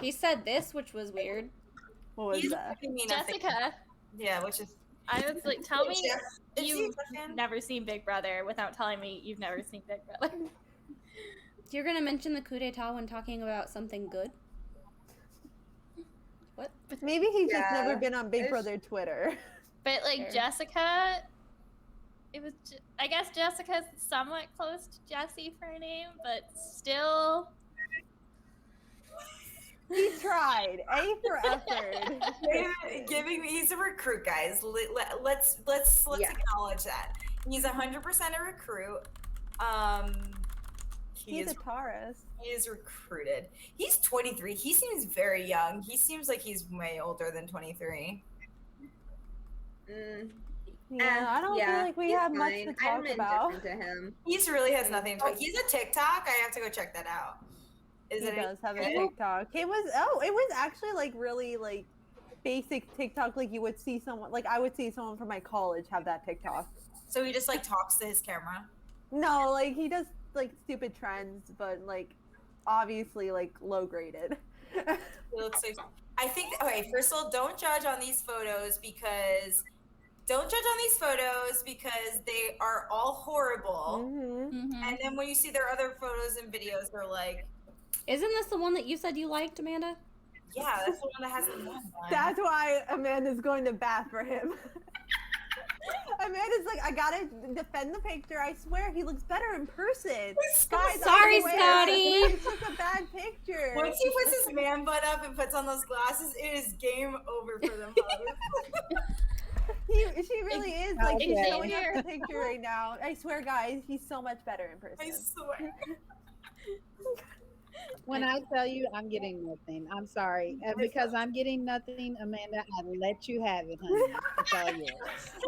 He said this, which was weird. What was He's that? giving me nothing. Jessica, Yeah, which is... I was like, tell me Is she you've a fan? never seen Big Brother without telling me you've never seen Big Brother. You're gonna mention the coup d'état when talking about something good? What? Maybe he's just Yeah. never been on Big It's- Brother Twitter. But like Fair. Jessica, I guess Jessica's somewhat close to Jessie for a name, but still He tried. A for effort. Giving me, he's a recruit, guys. Let's Yeah. acknowledge that. He's 100% a recruit. He's a Taurus. He is recruited. He's 23. He seems very young. He seems like he's way older than 23. Yeah, I don't feel like we he's have much fine. to talk I'm about. indifferent to him. He really has nothing to. He's a TikTok. I have to go check that out. He does have a TikTok. It was actually like really like basic TikTok. Like you would see someone, like I would see someone from my college have that TikTok. So he just like talks to his camera. No, like he does like stupid trends, but like obviously like low graded. He looks like. I think. Okay, first of all, don't judge on these photos because they are all horrible. And then when you see their other photos and videos, they're like, isn't this the one that you said you liked, Amanda? yeah, that's the one that has the one. That's why Amanda's going to bat for him. Amanda's like, I gotta defend the picture. I swear he looks better in person. Guys, sorry, Scotty. He took a bad picture. Once he puts his man butt up and puts on those glasses, it is game over for them. She really is like she's showing up the picture right now. I swear, guys, he's so much better in person. I swear. When I tell you I'm getting nothing, I'm sorry. Because I'm getting nothing, Amanda, I let you have it, honey. It's all yours.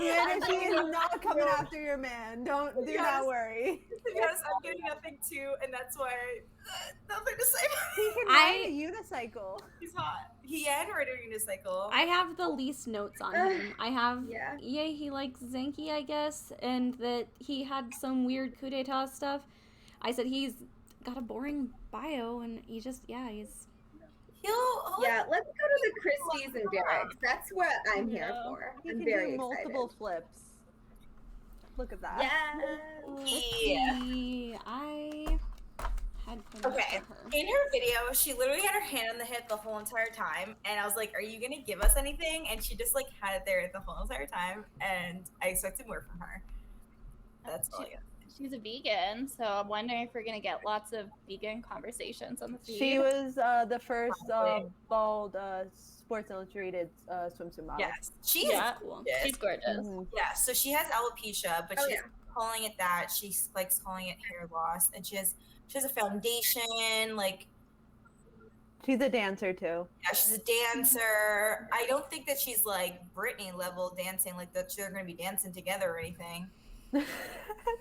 Amanda, she is not coming after your man. Do not worry. Yes, I'm getting nothing too, and that's why nothing to say. He can ride a unicycle. He's hot. He can ride a unicycle. I have the least notes on him. I have, he likes Zenki, I guess, and that he had some weird coup d'etat stuff. I said he's got a boring bio, and he just, he's... Yeah, let's go to the Christys and Derek's. That's what I'm here for. He I'm can very do multiple flips. Look at that. Yeah. I had fun with her. In her video, she literally had her hand on the hip the whole entire time, and I was like, are you gonna give us anything? And she just like had it there the whole entire time, and I expected more from her. That's all I got. She's a vegan, so I'm wondering if we're gonna get lots of vegan conversations on the feed. She was the first bald Sports Illustrated swimsuit model. Yes, she is cool. She's gorgeous. Yeah, so she has alopecia, but she's calling it that. She likes calling it hair loss, and she has a foundation. Like, she's a dancer too. Yeah, she's a dancer. I don't think that she's like Britney level dancing, like that they're gonna be dancing together or anything.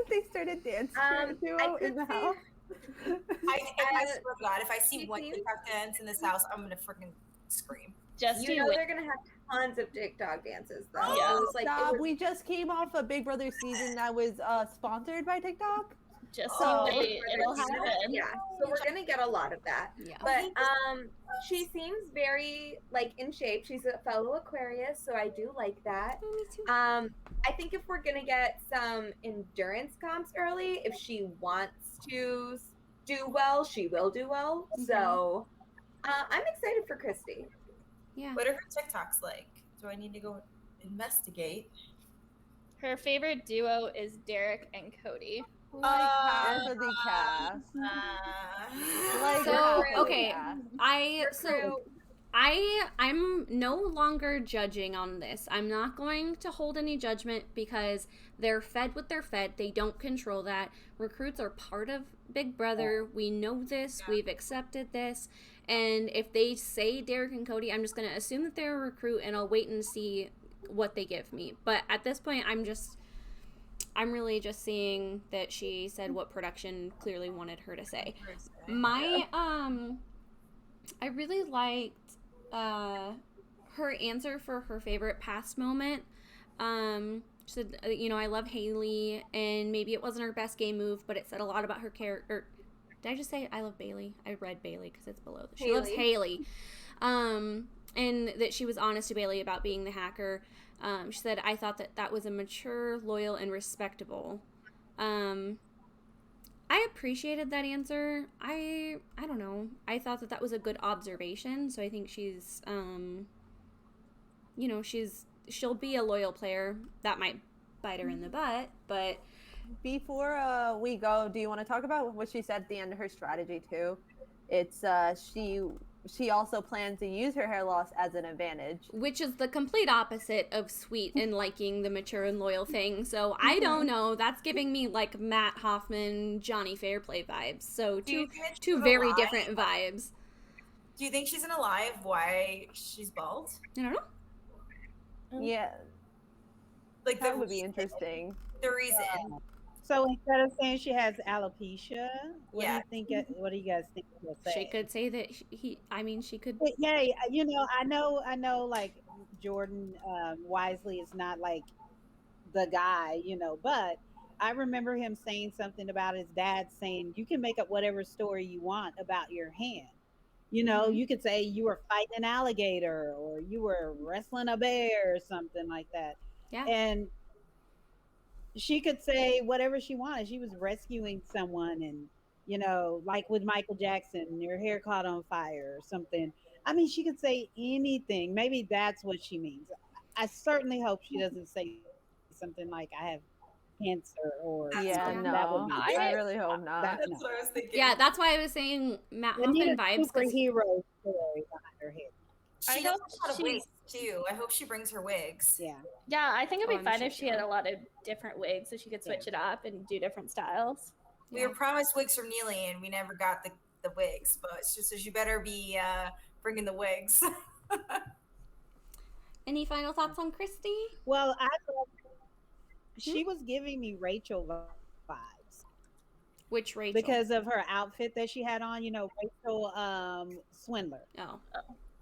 They started dancing duo in the house. I swear to God, if I see one TikTok dance in this house, I'm gonna freaking scream. They're gonna have tons of TikTok dances though. Oh, stop. We just came off a Big Brother season that was sponsored by TikTok. It'll happen. Yeah, so we're gonna get a lot of that. Yeah. But she seems very like in shape. She's a fellow Aquarius, so I do like that. Me too. I think if we're gonna get some endurance comps early, if she wants to do well, she will do well. Mm-hmm. So I'm excited for Christy. Yeah. What are her TikToks like? Do I need to go investigate? Her favorite duo is Derek and Cody. Half of the cast. I'm no longer judging on this. I'm not going to hold any judgment because they're fed what they're fed. They don't control that. Recruits are part of Big Brother. We know this. We've accepted this. And if they say Derek and Cody, I'm just going to assume that they're a recruit, and I'll wait and see what they give me. But at this point, I'm really just seeing that she said what production clearly wanted her to say. I really liked her answer for her favorite past moment. She said, I love Haley, and maybe it wasn't her best game move, but it said a lot about her character. Did I just say I love Bailey? I read Bailey because it's below. She loves Haley. And that she was honest to Bailey about being the hacker. She said, I thought that was a mature, loyal, and respectable. I appreciated that answer. I don't know. I thought that was a good observation. So I think she's, she'll be a loyal player. That might bite her in the butt, but... Before we go, do you want to talk about what she said at the end of her strategy too? It's she she also plans to use her hair loss as an advantage. Which is the complete opposite of sweet and liking the mature and loyal thing. So I don't know. That's giving me like Matt Hoffman, Johnny Fairplay vibes. So two very different vibes. Do you think she's gonna lie of why she's bald? I don't know. Yeah, Like that would be interesting. The reason. So instead of saying she has alopecia, what Yeah. do you think? What do you guys think she'll say? She could say that she could. But yeah, you know, I know, like Jordan Wisely is not like the guy, you know, but I remember him saying something about his dad saying you can make up whatever story you want about your hand. You know, you could say you were fighting an alligator or you were wrestling a bear or something like that. Yeah. And she could say whatever she wanted. She was rescuing someone, and you know, like with Michael Jackson, your hair caught on fire or something. I mean, she could say anything. Maybe that's what she means. I certainly hope she doesn't say something like "I have cancer" or that would be I really hope not. That's what I was thinking. Yeah, that's why I was saying Matt Hoffman vibes. Superhero story behind her head. She does a lot of wigs too. I hope she brings her wigs. Yeah. Yeah, I think it'd be fun sure if she had a lot of different wigs so she could switch it up and do different styles. We were promised wigs from Neely and we never got the wigs, but it's just you better be bringing the wigs. Any final thoughts on Christy? Well, she was giving me Rachel vibes. Which Rachel? Because of her outfit that she had on, you know, Rachel Swindler.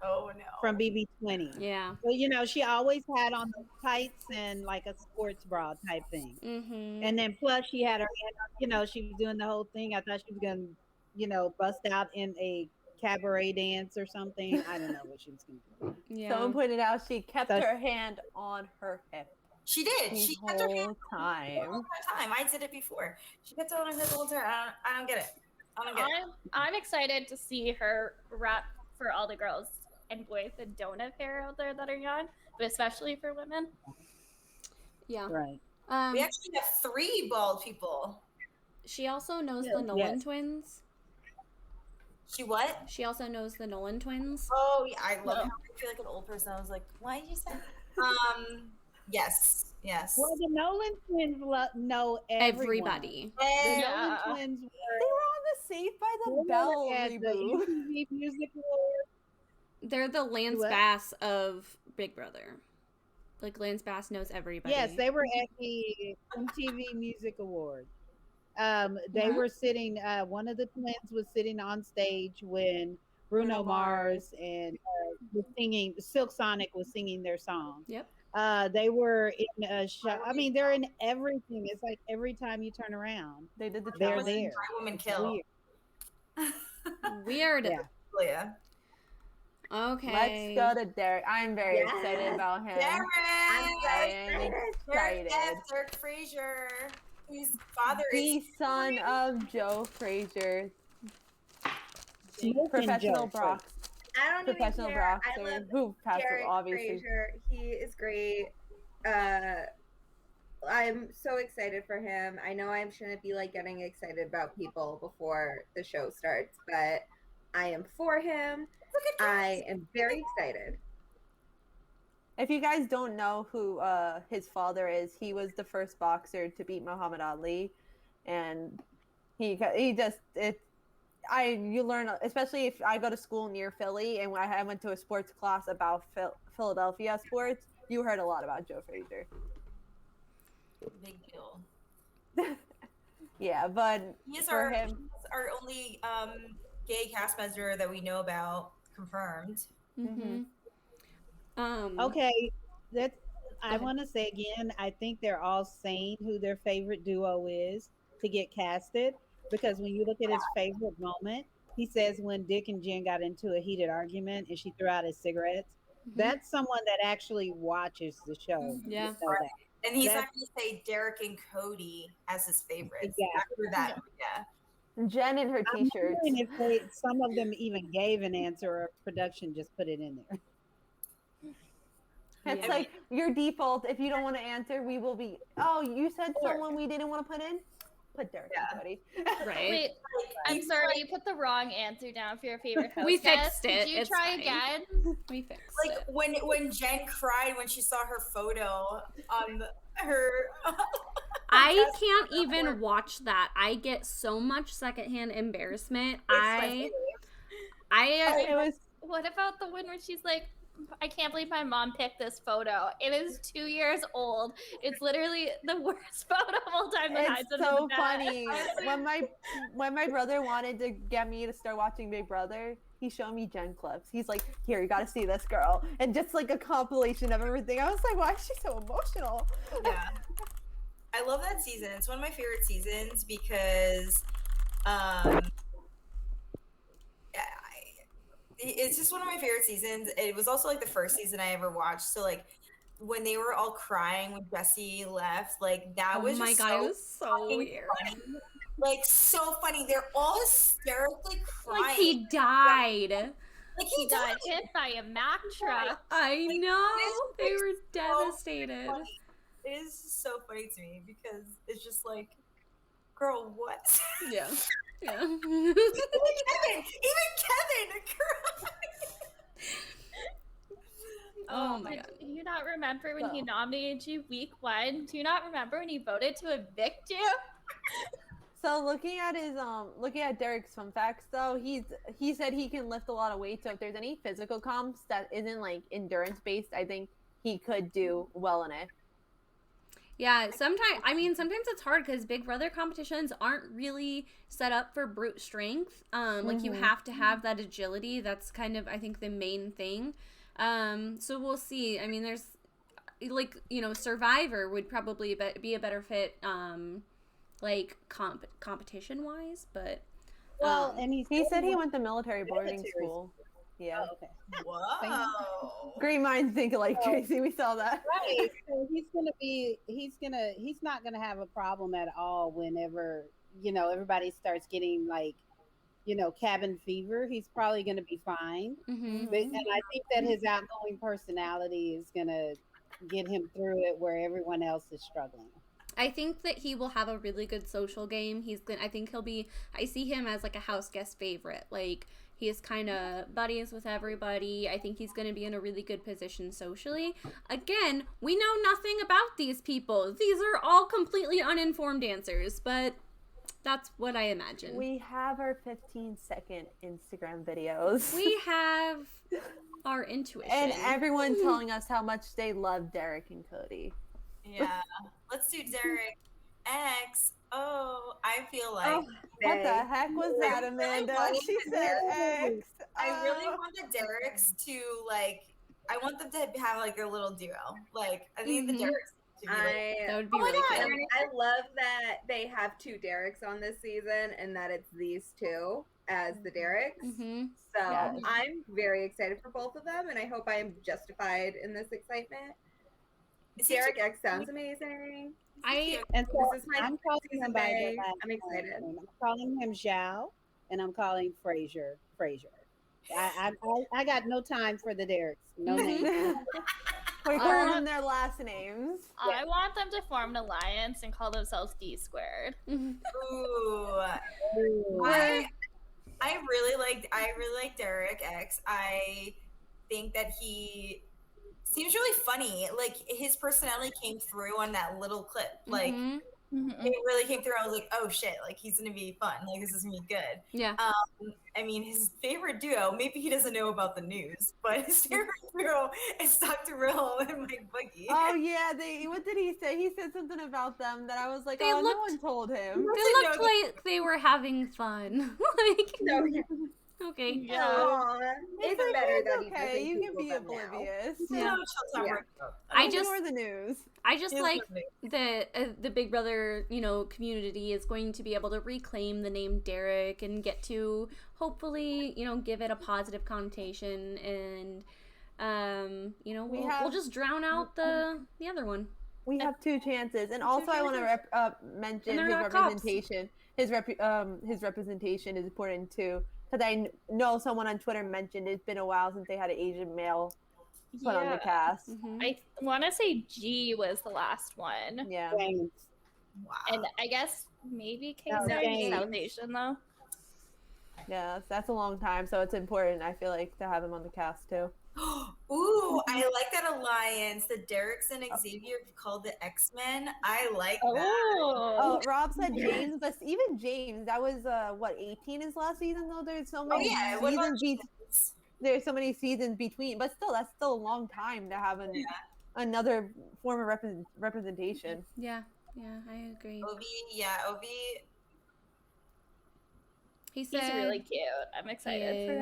Oh no. From BB20. Yeah. Well, you know, she always had on the tights and like a sports bra type thing. Mm-hmm. And then plus she had her hand up, you know, she was doing the whole thing. I thought she was going to, you know, bust out in a cabaret dance or something. I don't know what she was going to do. Yeah. Someone pointed out she kept her hand on her hip. She did. She kept her hand time. the whole time. I did it before. She kept it on her head the whole time. I don't get it. I'm excited to see her rap for all the girls and boys that don't have hair out there that are young, but especially for women. Yeah. Right. We actually have 3 bald people. She also knows the Nolan twins. She what? She also knows the Nolan twins. Oh yeah, I love how I feel like an old person. I was like, why did you say? Yes. Well, the Nolan twins know everybody. The Nolan twins they were on the Saved by the Bell reboot. The Music Awards. They're the Lance Bass of Big Brother. Like Lance Bass knows everybody. Yes, they were at the MTV Music Award. They were sitting. One of the twins was sitting on stage when Bruno Mars and was singing. Silk Sonic was singing their song. Yep. They were in a show. I mean, they're in everything. It's like every time you turn around, they did the they're there. Woman kill. Weird. Yeah. Okay. Let's go to Derek. I'm very excited about him. Derek! I'm excited. Derek Frazier. Whose father the son of Joe Frazier. Professional boxer. I don't professional even care. I boxer love who passed Derek obviously. Frazier. He is great. I'm so excited for him. I know I shouldn't be like getting excited about people before the show starts, but I am for him. I am very excited. If you guys don't know who his father is, he was the first boxer to beat Muhammad Ali, and you learn, especially if I go to school near Philly, and when I went to a sports class about Philadelphia sports, you heard a lot about Joe Frazier. Big deal. Yeah, but he's for our only gay cast member that we know about confirmed. Mm-hmm. Okay, I want to say again, I think they're all saying who their favorite duo is to get casted, because when you look at his favorite moment, he says when Dick and Jen got into a heated argument and she threw out his cigarettes. Mm-hmm. That's someone that actually watches the show. Yeah. You know that. And he's not going to say Derek and Cody as his favorites. Exactly. After that, yeah. Jen and her t-shirts. If some of them even gave an answer, or production just put it in there. It's like your default. If you don't want to answer, we will be. Oh, you said someone we didn't want to put in. put Derek and Cody. Right. Wait, I'm sorry, you put the wrong answer down for your favorite host. We fixed it. Could you It's try fine. again? We fixed Like it. when Jen cried when she saw her photo on her. I can't even watch that. I get so much secondhand embarrassment. It I What about the one where she's like, I can't believe my mom picked this photo. It is 2 years old. It's literally the worst photo of all time. That hides It's under so the bed. funny. When my brother wanted to get me to start watching Big Brother, he showed me Jen clips. He's like, "Here, you got to see this girl," and just like a compilation of everything. I was like, "Why is she so emotional?" Yeah, I love that season. It's one of my favorite seasons because, it's just one of my favorite seasons. It was also like the first season I ever watched. So like when they were all crying when Jesse left, like that was oh my just god, so it was so fucking weird. funny. Like so funny. They're all hysterically crying. Like he died. Like He got hit by a Mack truck. I know. They is were so devastated. funny. It is so funny to me because it's just like, girl, what? Yeah. Yeah. Even Kevin, girl. Oh my god. Do you not remember when he nominated you week 1? Do you not remember when he voted to evict you? So looking at Derek's fun facts though, he said he can lift a lot of weight. So if there's any physical comps that isn't like endurance based, I think he could do well in it. Yeah, sometimes it's hard because Big Brother competitions aren't really set up for brute strength. Like you have to have that agility. That's kind of, I think, the main thing. So we'll see. I mean, there's like, Survivor would probably be a better fit, like competition wise, but Well, and he said he went to military boarding school. Yeah. Oh, okay. Whoa. Great minds think alike, Tracy. We saw that. Right. So he's not gonna have a problem at all whenever, everybody starts getting like, cabin fever. He's probably gonna be fine. mhm. And I think that his outgoing personality is gonna get him through it where everyone else is struggling. I think that he will have a really good social game. I see him as like a house guest favorite. Like he is kind of buddies with everybody. I think he's going to be in a really good position socially. Again, we know nothing about these people. These are all completely uninformed answers, but that's what I imagine. We have our 15-second Instagram videos. We have our intuition. And everyone telling us how much they love Derek and Cody. Yeah. Let's do Derek X. Oh, I feel like What the heck was that, Amanda? She said X. I really want the Dereks to I want them to have like a little duo. Like I think the Dereks to be that would be Oh my really God. cool. I love that they have 2 Dereks on this season and that it's these 2 as the Dereks. Mhm. So Yes. I'm very excited for both of them and I hope I am justified in this excitement. Derek X sounds amazing. And so This is my I'm calling season him by day. the last I'm excited. name. I'm calling him Zhao, and I'm calling Frazier. I got no time for the Dereks. No name. We're calling them their last names. I want them to form an alliance and call themselves D squared. Mhm. Ooh. Ooh. I really like Derek X. I think that he seems really funny. Like his personality came through on that little clip. Like Mhm. it really came through. I was like, oh shit, like he's gonna be fun. Like this is gonna be good. Yeah. I mean, his favorite duo, maybe he doesn't know about the news, but his favorite duo is Dr. Rill and Mike Buggy. Oh yeah, what did he say? He said something about them that I was like, They no looked- one told him. They looked like they were having fun. Like, No, yeah. okay. Yeah. Aw, it's like, better it's that he okay. doesn't You can Google be them now. oblivious. Yeah. No, she'll talk Yeah. about I just Ignore the news. I just He'll like listen. the Big Brother, community is going to be able to reclaim the name Derek and get to hopefully, give it a positive connotation and we'll just drown out the other one. We have 2 chances, and also I want to mention And they're his not cops. representation. His representation is important too, because I know someone on Twitter mentioned it's been a while since they had an Asian male put on the cast. Mhm. I want to say G was the last one. Yeah. James. Wow. And I guess maybe No, K-Sari, James. South Asian though. Yeah, that's a long time, so it's important, I feel like, to have him on the cast too. Ooh, I like that alliance. The Derricks and Xavier called the X-Men. I like that. Oh, Rob said James, but even James, that was what, 18 his last season though? There's so many What about seasons James? there's so many seasons between, but still that's still a long time to have another form of representation. Yeah, I agree. Ovi. He said He's really cute. I'm excited for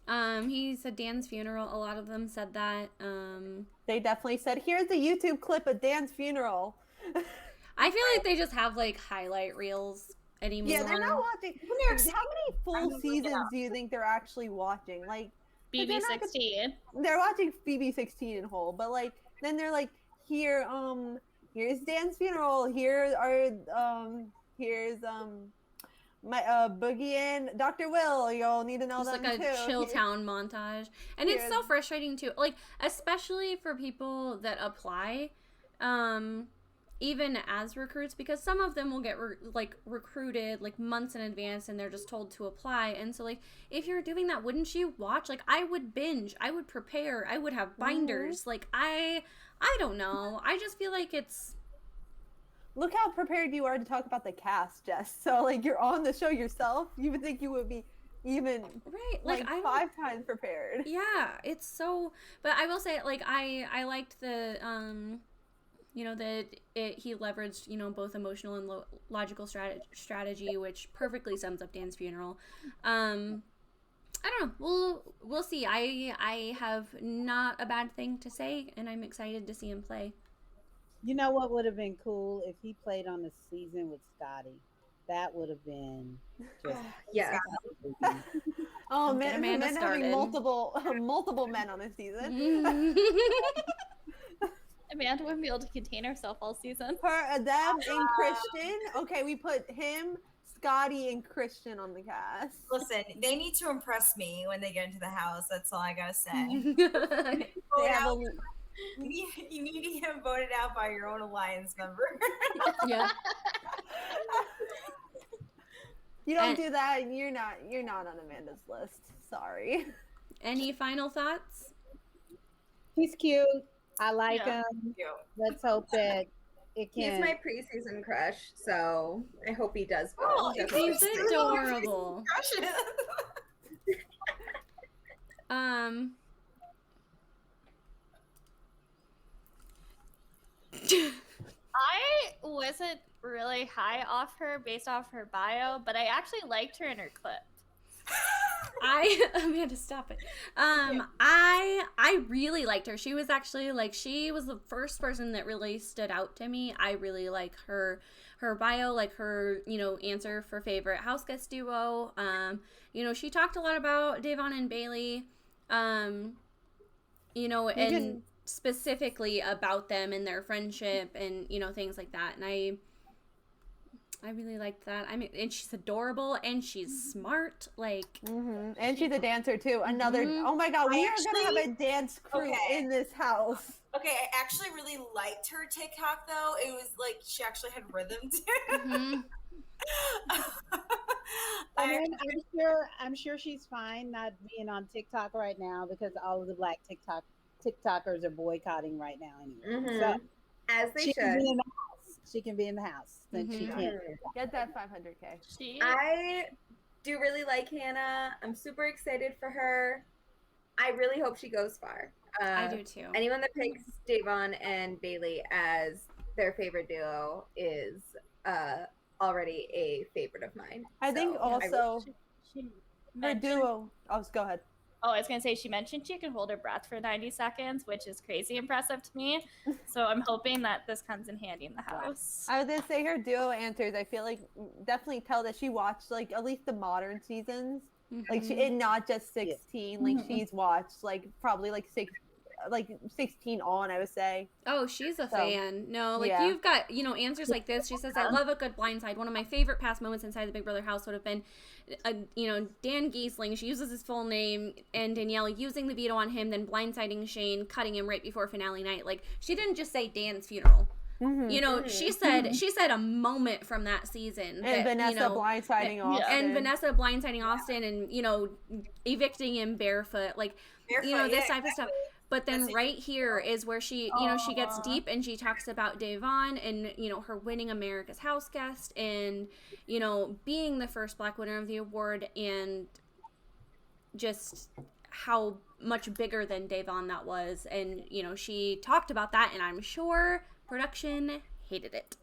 him. He said Dan's funeral. A lot of them said that. They definitely said, here's a YouTube clip of Dan's funeral. I feel like they just have like highlight reels anymore. Yeah, they're not watching. How many full seasons do you think they're actually watching? Like BB16. They're watching BB16 in whole, but like then they're like, here's Dan's funeral. Here's my Boogie and Dr. Will. You'll need to know just them like a too. chill town montage, and it's so frustrating too. Like especially for people that apply, even as recruits, because some of them will get recruited like months in advance, and they're just told to apply. And so like if you're doing that, wouldn't you watch? Like I would binge, I would prepare, I would have binders. Like I don't know. I just feel like it's. Look how prepared you are to talk about the cast, Jess. So, like, you're on the show yourself. You would think you would be even right, like 5 times prepared. Yeah, it's so. But I will say, like, I liked the that he leveraged both emotional and logical strategy, which perfectly sums up Dan's funeral. I don't know. We'll see. I have not a bad thing to say, and I'm excited to see him play. You know what would have been cool if he played on the season with Scotty? That would have been just Yeah. Oh man, Amanda men started. having multiple men on this season. Amanda wouldn't be able to contain herself all season. Them and Christian. Okay, we put him, Scotty, and Christian on the cast. Listen, they need to impress me when they get into the house. That's all I gotta say. They have You need to get voted out by your own alliance member. Yeah. You don't do that, and you're not on Amanda's list. Sorry. Any final thoughts? he's cute. I like him. Cute. Let's hope that it He's can. my preseason crush, so I hope he does well. Oh, He's adorable. I wasn't really high off her based off her bio, but I actually liked her in her clip. Amanda, stop it. I really liked her. She was actually she was the first person that really stood out to me. I really like her bio, like her, answer for favorite house guest duo. She talked a lot about Davon and Bailey, and specifically about them and their friendship and, things like that. And I really liked that. I mean, and she's adorable and she's smart. And she's a dancer too. Another. Oh my God, we are gonna have a dance crew in this house. Okay, I actually really liked her TikTok though. It was like she actually had rhythm to it. I mean, I'm sure she's fine not being on TikTok right now because all of the black TikTokers are boycotting right now anyway. So as they should. She can be in the house. Then she can't. Get that 500K. I do really like Hannah. I'm super excited for her. I really hope she goes far. I do too. Anyone that picks Davon and Bailey as their favorite duo is already a favorite of mine. I think also She her duo. Oh, go ahead. Oh, I was going to say, she mentioned she can hold her breath for 90 seconds, which is crazy impressive to me. So I'm hoping that this comes in handy in the house. I was going to say her duo answers, I feel like definitely tell that she watched at least the modern seasons. And not just 16. She's watched probably 16 on, I would say. Oh, she's a fan. No, yeah. You've got, answers like this. She says, I love a good blindside. One of my favorite past moments inside the Big Brother house would have been, Dan Giesling. She uses his full name, and Danielle using the veto on him, then blindsiding Shane, cutting him right before finale night. She didn't just say Dan's funeral. You know, she said a moment from that season. And that, Vanessa you know, blindsiding Austin. And Vanessa blindsiding Austin and, you know, evicting him barefoot. Like, you know, this type of stuff. But then right here is where she, you know, she gets deep and she talks about Devon and, you know, her winning America's House Guest and, you know, being the first Black winner of the award and just how much bigger than Devon that was. And, you know, she talked about that and I'm sure production hated it.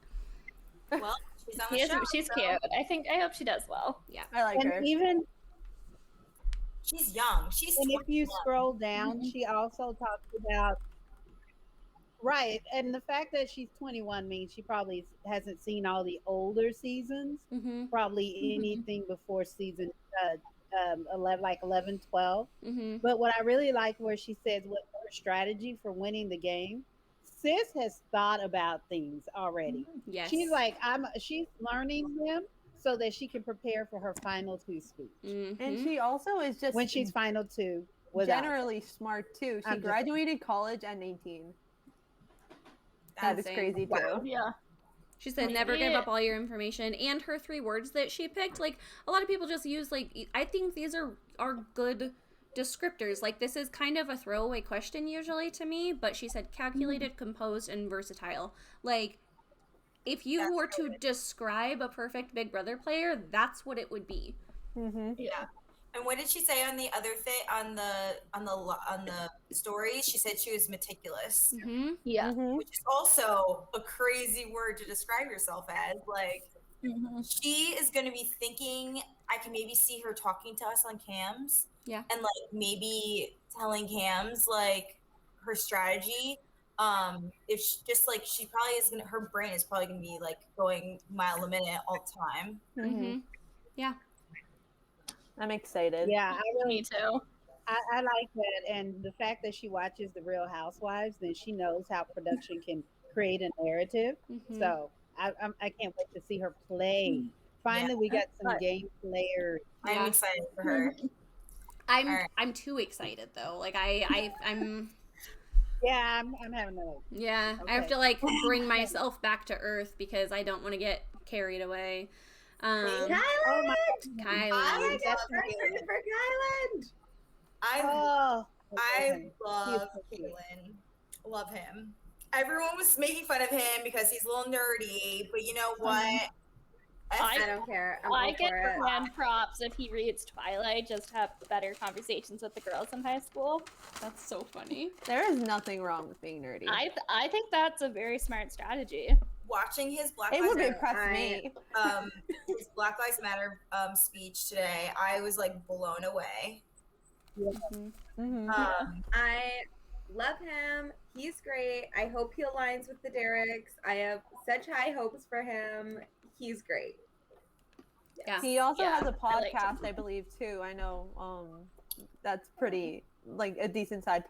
Well, she's on the show. She's cute. I hope she does well. Yeah. I like her. Even she's young. She's and if you 21. scroll down, she also talks about right, and the fact that she's 21 means she probably hasn't seen all the older seasons. Probably anything before season 11, like 11, 12. But what I really like where she says what her strategy for winning the game. Sis has thought about things already. Yes. She's like, she's learning them so that she can prepare for her final two speech. And she also is just when she's final two, generally smart too. She graduated college at 18. That is crazy too. Yeah. She said, never give up all your information. And her 3 words that she picked, like, a lot of people just use, like, I think these are good descriptors. Like, this is kind of a throwaway question usually to me, but she said calculated, composed, and versatile. Like, if you were to describe a perfect Big Brother player, that's what it would be. Yeah. And what did she say on the other thing on the stories? She said she was meticulous. Yeah. Which is also a crazy word to describe yourself as. Like, she is going to be thinking. I can maybe see her talking to us on cams. Yeah. And like maybe telling cams like her strategy. If she, just like she probably is gonna, her brain is probably gonna be like going mile a minute all the time. Yeah. I'm excited. Yeah, Me too. I like that, and the fact that she watches the Real Housewives, then she knows how production can create a narrative. So I can't wait to see her play. Finally, we got some game players. I'm excited for her. I'm too excited though. Like I'm. Yeah, I'm having a. Yeah, okay. I have to like bring myself back to earth because I don't want to get carried away. Kyland! Kyland. I'm excited for Kyland. I love Cute. Kaylin. Love him. Everyone was making fun of him because he's a little nerdy, but you know what? I don't care. I get grand props if he reads Twilight just to have better conversations with the girls in high school. That's so funny. There is nothing wrong with being nerdy. I think that's a very smart strategy. Watching his Black It Lives would Matter, impress me. his Black Lives Matter speech today, I was like blown away. I love him. He's great. I hope he aligns with the Derricks. I have such high hopes for him. He's great. Yeah. He also has a I liked podcast, I believe, too. I know that's pretty like a decent sized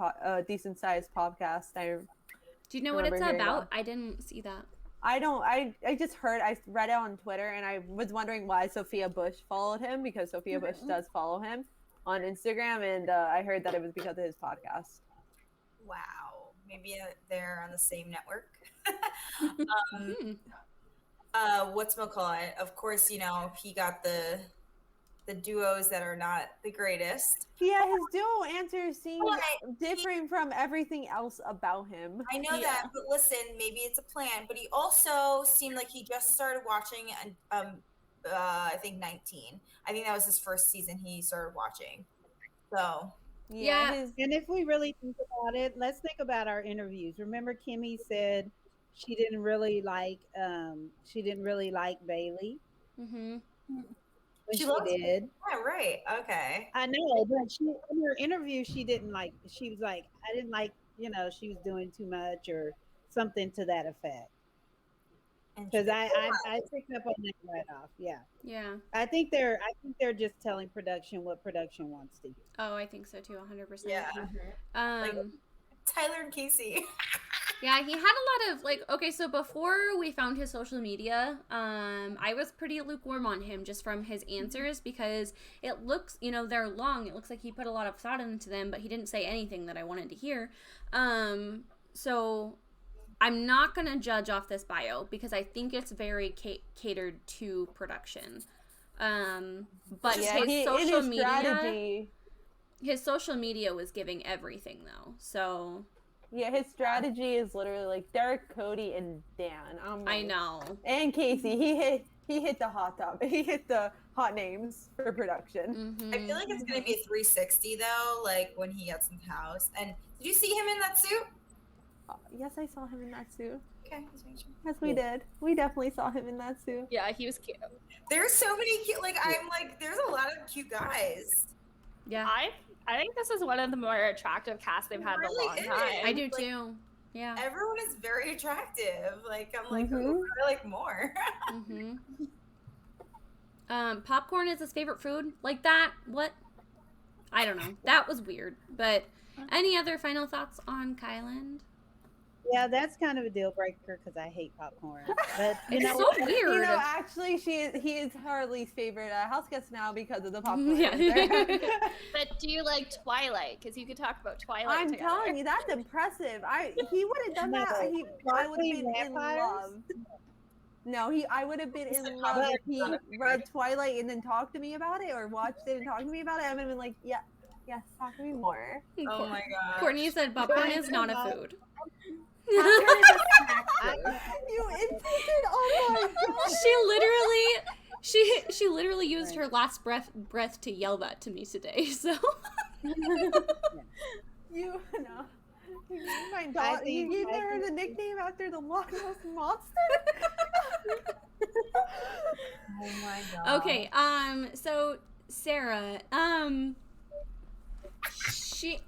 podcast. Do you know what it's about? I didn't see that. I don't. I just heard. I read it on Twitter, and I was wondering why Sophia Bush followed him because Sophia Bush does follow him on Instagram, and I heard that it was because of his podcast. Wow, maybe they're on the same network. Whatchamacallit? Of course, you know he got the duos that are not the greatest. Yeah, his duo answers seem different from everything else about him. I know that, but listen, maybe it's a plan. But he also seemed like he just started watching, I think 19. I think that was his first season he started watching. So yeah. And if we really think about it, let's think about our interviews. Remember, Kimmy said she didn't really like Bailey. She did. Yeah, right. Okay. I know, but in her interview, she didn't like. She was like, I didn't like. You know, she was doing too much or something to that effect. Because I picked up on that right off. Yeah. Yeah. I think they're just telling production what production wants to hear. Oh, I think so too, 100%. Yeah. Like Tyler and Casey. Yeah, he had a lot of like. Okay, so before we found his social media, I was pretty lukewarm on him just from his answers because it looks, you know, they're long. It looks like he put a lot of thought into them, but he didn't say anything that I wanted to hear. So I'm not gonna judge off this bio because I think it's very catered to production. But his social media was giving everything though. So yeah, his strategy is literally like Derek, Cody, and Dan. I know. And Casey. He hit the hot top. He hit the hot names for production. I feel like it's gonna be 360 though, like when he gets in the house. And did you see him in that suit? Yes, I saw him in that suit. Okay, just make sure. Yes, we did. We definitely saw him in that suit. Yeah, he was cute. There's so many cute. Like I'm like, there's a lot of cute guys. Yeah. I think this is one of the more attractive casts they've had in a long time. I do too. Yeah. Everyone is very attractive. Like I'm like, ooh, I like more. Popcorn is his favorite food. Like that? What? I don't know. That was weird. But any other final thoughts on Kyland? Yeah, that's kind of a deal breaker because I hate popcorn. But it's so weird. You know, actually, he is her least favorite house guest now because of the popcorn. Yeah. But do you like Twilight? Because you could talk about Twilight. I'm telling you, that's impressive. He would have done that. I would have been in love. No, I would have been in love if he read Twilight and then talked to me about it, or watched it and talked to me about it. I would have been like, yeah, yes, talk to me more. Oh my god. Courtney said popcorn is not a food. You insisted. Oh my god. She literally used her last breath to yell that to me today. So you know. My dog. You gave her the nickname after the Loch Ness monster. Oh my god. Okay. So Sarah.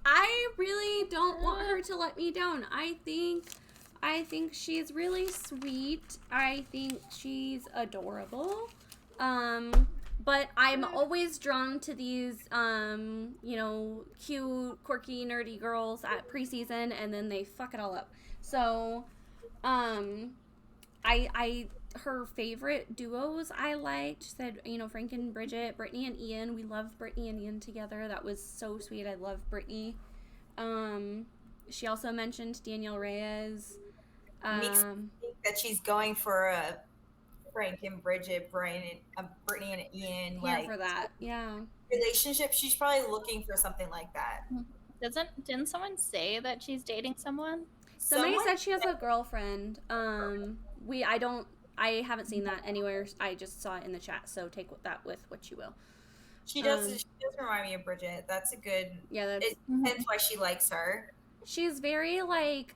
I really don't want her to let me down. I think she's really sweet. I think she's adorable. But I'm always drawn to these, cute, quirky, nerdy girls at preseason, and then they fuck it all up. So, her favorite duos I liked, she said, Frank and Bridget, Brittany and Ian. We love Brittany and Ian together. That was so sweet. I love Brittany. She also mentioned Danielle Reyes. Makes me think that she's going for a Frank and Bridget, Brittany and Ian, for that, relationship. She's probably looking for something like that. Didn't someone say that she's dating someone? Somebody said she has a girlfriend. I haven't seen that anywhere. I just saw it in the chat, so take that with what you will. She does. She does remind me of Bridget. That's a good. Yeah, that's why she likes her. She's very like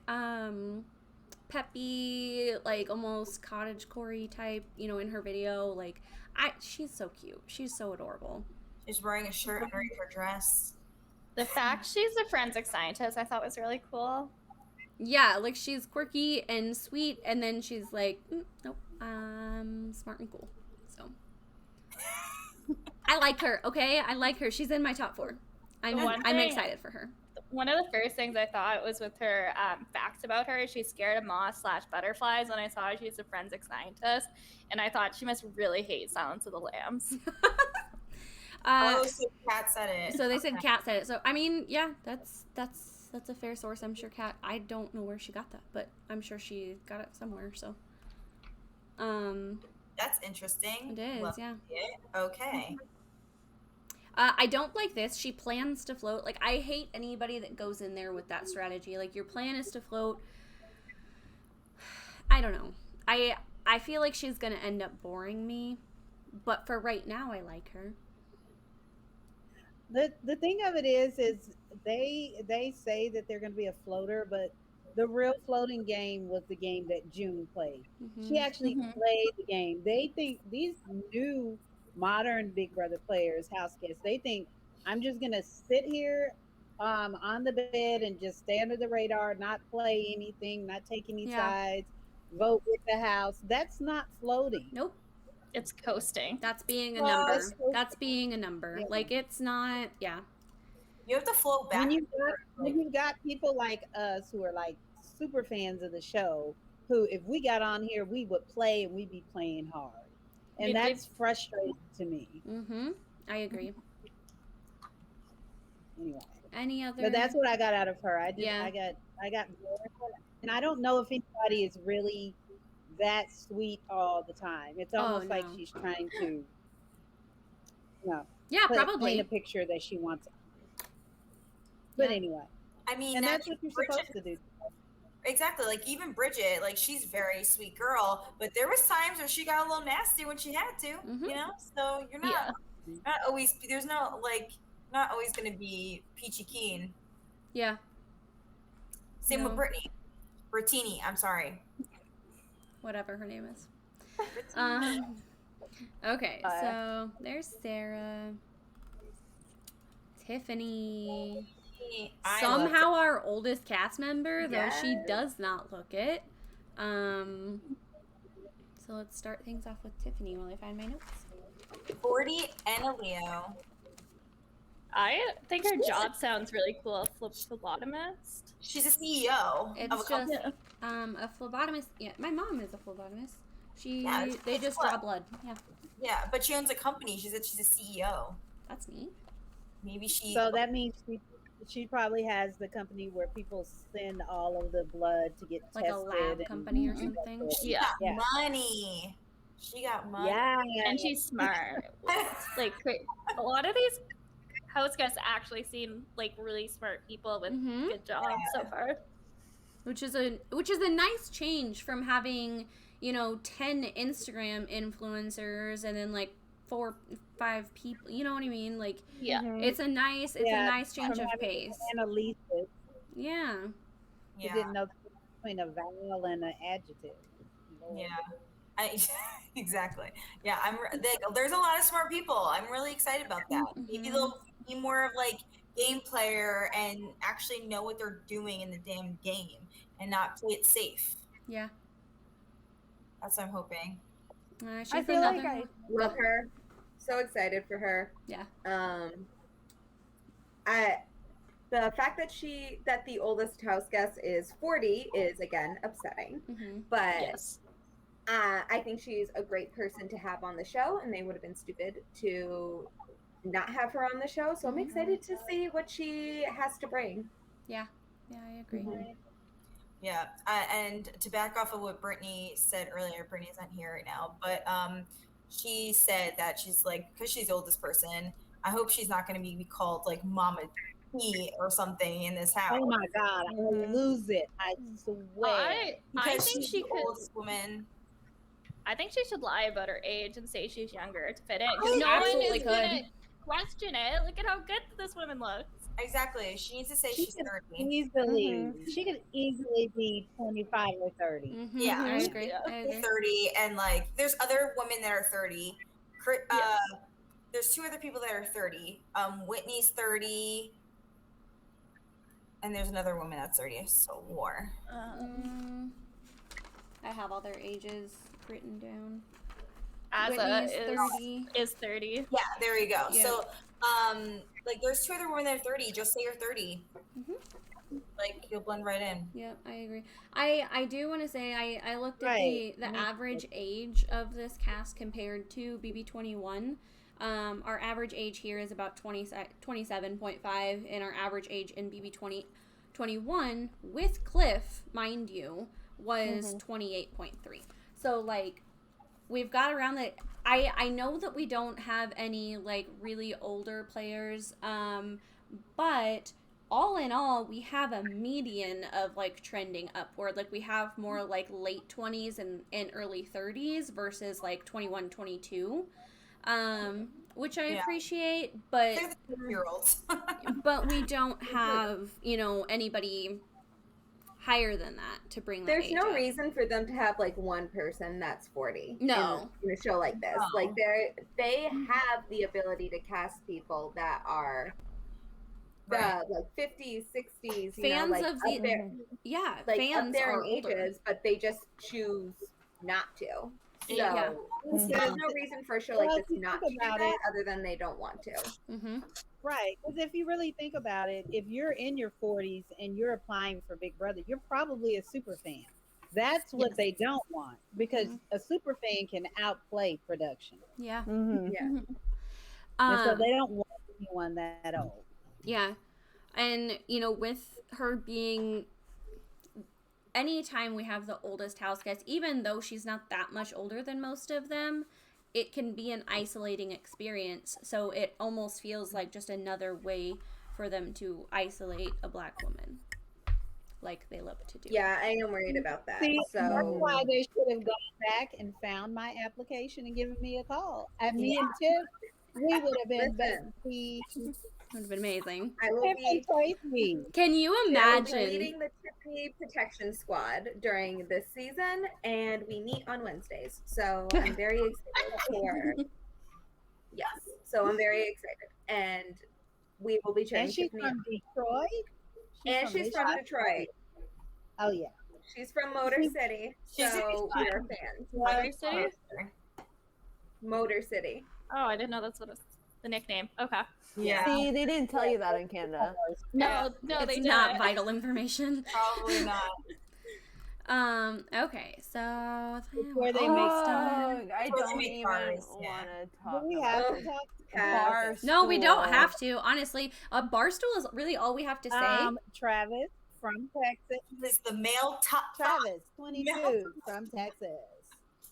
peppy, like almost cottagecore type, in her video. Like, she's so cute. She's so adorable. She's wearing a shirt underneath her dress. The fact she's a forensic scientist, I thought was really cool. Yeah, like she's quirky and sweet, and then she's like, nope, smart and cool. So I like her. Okay, I like her. She's in my top 4. I'm excited for her. One of the first things I thought was with her facts about her. She's scared of moths/butterflies. When I saw her, she's a forensic scientist, and I thought she must really hate Silence of the Lambs. So Kat said it. So they said Kat said it. So I mean, yeah, that's a fair source. I'm sure Kat. I don't know where she got that, but I'm sure she got it somewhere. So, that's interesting. It is, yeah. Okay. I don't like this. She plans to float. Like, I hate anybody that goes in there with that strategy. Like, your plan is to float. I don't know. I feel like she's going to end up boring me. But for right now, I like her. The thing of it is they say that they're going to be a floater, but the real floating game was the game that June played. Mm-hmm. She actually played the game. They think these new modern Big Brother players, house guests, they think I'm just going to sit here on the bed and just stay under the radar, not play anything, not take any sides, vote with the house. That's not floating. Nope. It's coasting. That's being a number. That's being a number. Yeah. Like, it's not, You have to float back. When you've got people like us who are like super fans of the show, who if we got on here, we would play and we'd be playing hard. And that's frustrating to me. Mm-hmm. I agree. Anyway. Any other? But that's what I got out of her. I got and I don't know if anybody is really that sweet all the time. It's Oh, almost like no. she's trying to, Yeah, paint a probably. picture that she wants. But Yeah. anyway, I mean, and now that's what you're Bridget, supposed to do. exactly. Like even Bridget, like she's very sweet girl, but there was times where she got a little nasty when she had to, Mhm. you know. So you're Yeah. not always. There's no like not always going to be peachy keen. Yeah. Same with No. Brittany, Brittini. I'm sorry. Whatever her name is. Brittini. Okay, so there's Sarah. Tiffany. I love Somehow our oldest cast member, though she Yes. does not look it. So let's start things off with Tiffany while I find my notes. 40 and a Leo. I think her job sounds really cool. Phlebotomist. She's a CEO of a It's just company. a phlebotomist. Yeah, my mom is a phlebotomist. Yeah, They it's just blood. draw blood. Yeah, Yeah, but she owns a company. She's a CEO. that's neat. Maybe she. So that means she probably has the company where people send all of the blood to get Like a tested. lab and- company or something. She Yeah. got Yeah. money. She got money. Yeah, And she's smart. Like a lot of these host guests actually seem like really smart people with Mhm. good jobs so far. Which is a nice change from having 10 Instagram influencers and then like 4-5 people. You know what I mean? Like Yeah. it's a nice change from of having pace. Annalisa, Yeah. who Yeah, didn't know the difference between a vowel and an adjective. Lord. yeah. Exactly. Yeah, there's a lot of smart people. I'm really excited about that. Maybe Mhm. they'll be more of like game player and actually know what they're doing in the damn game and not play it safe. Yeah. That's what I'm hoping. She's I feel like another. Love her. So excited for her. Yeah. The fact that the oldest house guest is 40 is again upsetting. Mhm. But Yes. I think she's a great person to have on the show, and they would have been stupid to not have her on the show. So I'm excited to see what she has to bring. Yeah. Yeah, I agree. Yeah, and to back off of what Brittany said earlier, Brittany's not here right now, but she said that she's like, because she's the oldest person, I hope she's not going to be called like Mama T or something in this house. Oh my God, I will lose it. I swear. I Because think she's she the could. oldest woman. I think she should lie about her age and say she's younger to fit in. She Because no one absolutely is could. gonna question it. Look at how good this woman looks. Exactly. She needs to say She she's could 30. easily, she could easily be 25 or 30. Mhm. Yeah. I agree. Yeah. I agree. 30, and like there's other women that are 30. There's two other people that are 30. Whitney's 30, and there's another woman that's 30. So war. I have all their ages written down. Asa Whitney's 30. is 30. Yeah, there you go. Yeah. So like there's two other women that are 30. Just say you're 30. Like you'll blend right in. Yep, I agree. I do want to say I looked at Right. the average age of this cast compared to BB21. Our average age here is about 27.5, and our average age in BB21 with Cliff, mind you, was 28.3. So like we've got around the. I know that we don't have any like really older players, but all in all, we have a median of like trending upward. Like we have more like late 20s and early 30s versus like 21, 22, which I appreciate, but They're the 2-year-olds. but we don't have anybody higher than that to bring that There's age no up. reason for them to have like one person that's 40 No. in a show like this. No. Like they have the ability to cast people that are Right. like 50s, 60s, Fans like of up the there, yeah, like fans up there are in older. ages, but they just choose not to. So Yeah. there's no reason for a show like Well, this if you not think to do about that it- other than they don't want to. Mm-hmm. Right. Because if you really think about it, if you're in your 40s and you're applying for Big Brother, you're probably a super fan. That's what they don't want, because a super fan can outplay production. Yeah. Mm-hmm. Yeah. And so they don't want anyone that old. Yeah. And, with her being anytime we have the oldest house guest, even though she's not that much older than most of them, it can be an isolating experience. So it almost feels like just another way for them to isolate a Black woman, like they love to do. Yeah, I am worried about that. See, that's So why they should have gone back and found my application and given me a call. And me and Tiff, we would have been Listen. besties. Would have been amazing. I will Tiffany be placed me. Can you I will be imagine? leading the Tiffany protection squad during this season, and we meet on Wednesdays. So I'm very excited for. Yes, so I'm very excited, and we will be chatting And she's Tiffany. from Detroit. And she's from Michigan? Detroit. Oh yeah. She's from Motor City, She's so in we are fans. Motor City? Motor City. Oh, I didn't know that's what it's the nickname. Okay. Yeah, See, they didn't tell you that in Canada. No, It's they not didn't. vital information. probably not. Okay, so Before they make Oh, I Before they don't make even bars, want yeah. to Do talk we about have Oh. to talk? Have- no, we don't Barstool. have to. Honestly, a barstool is really all we have to say. Travis from Texas. This is the male top Travis, 22 from Texas.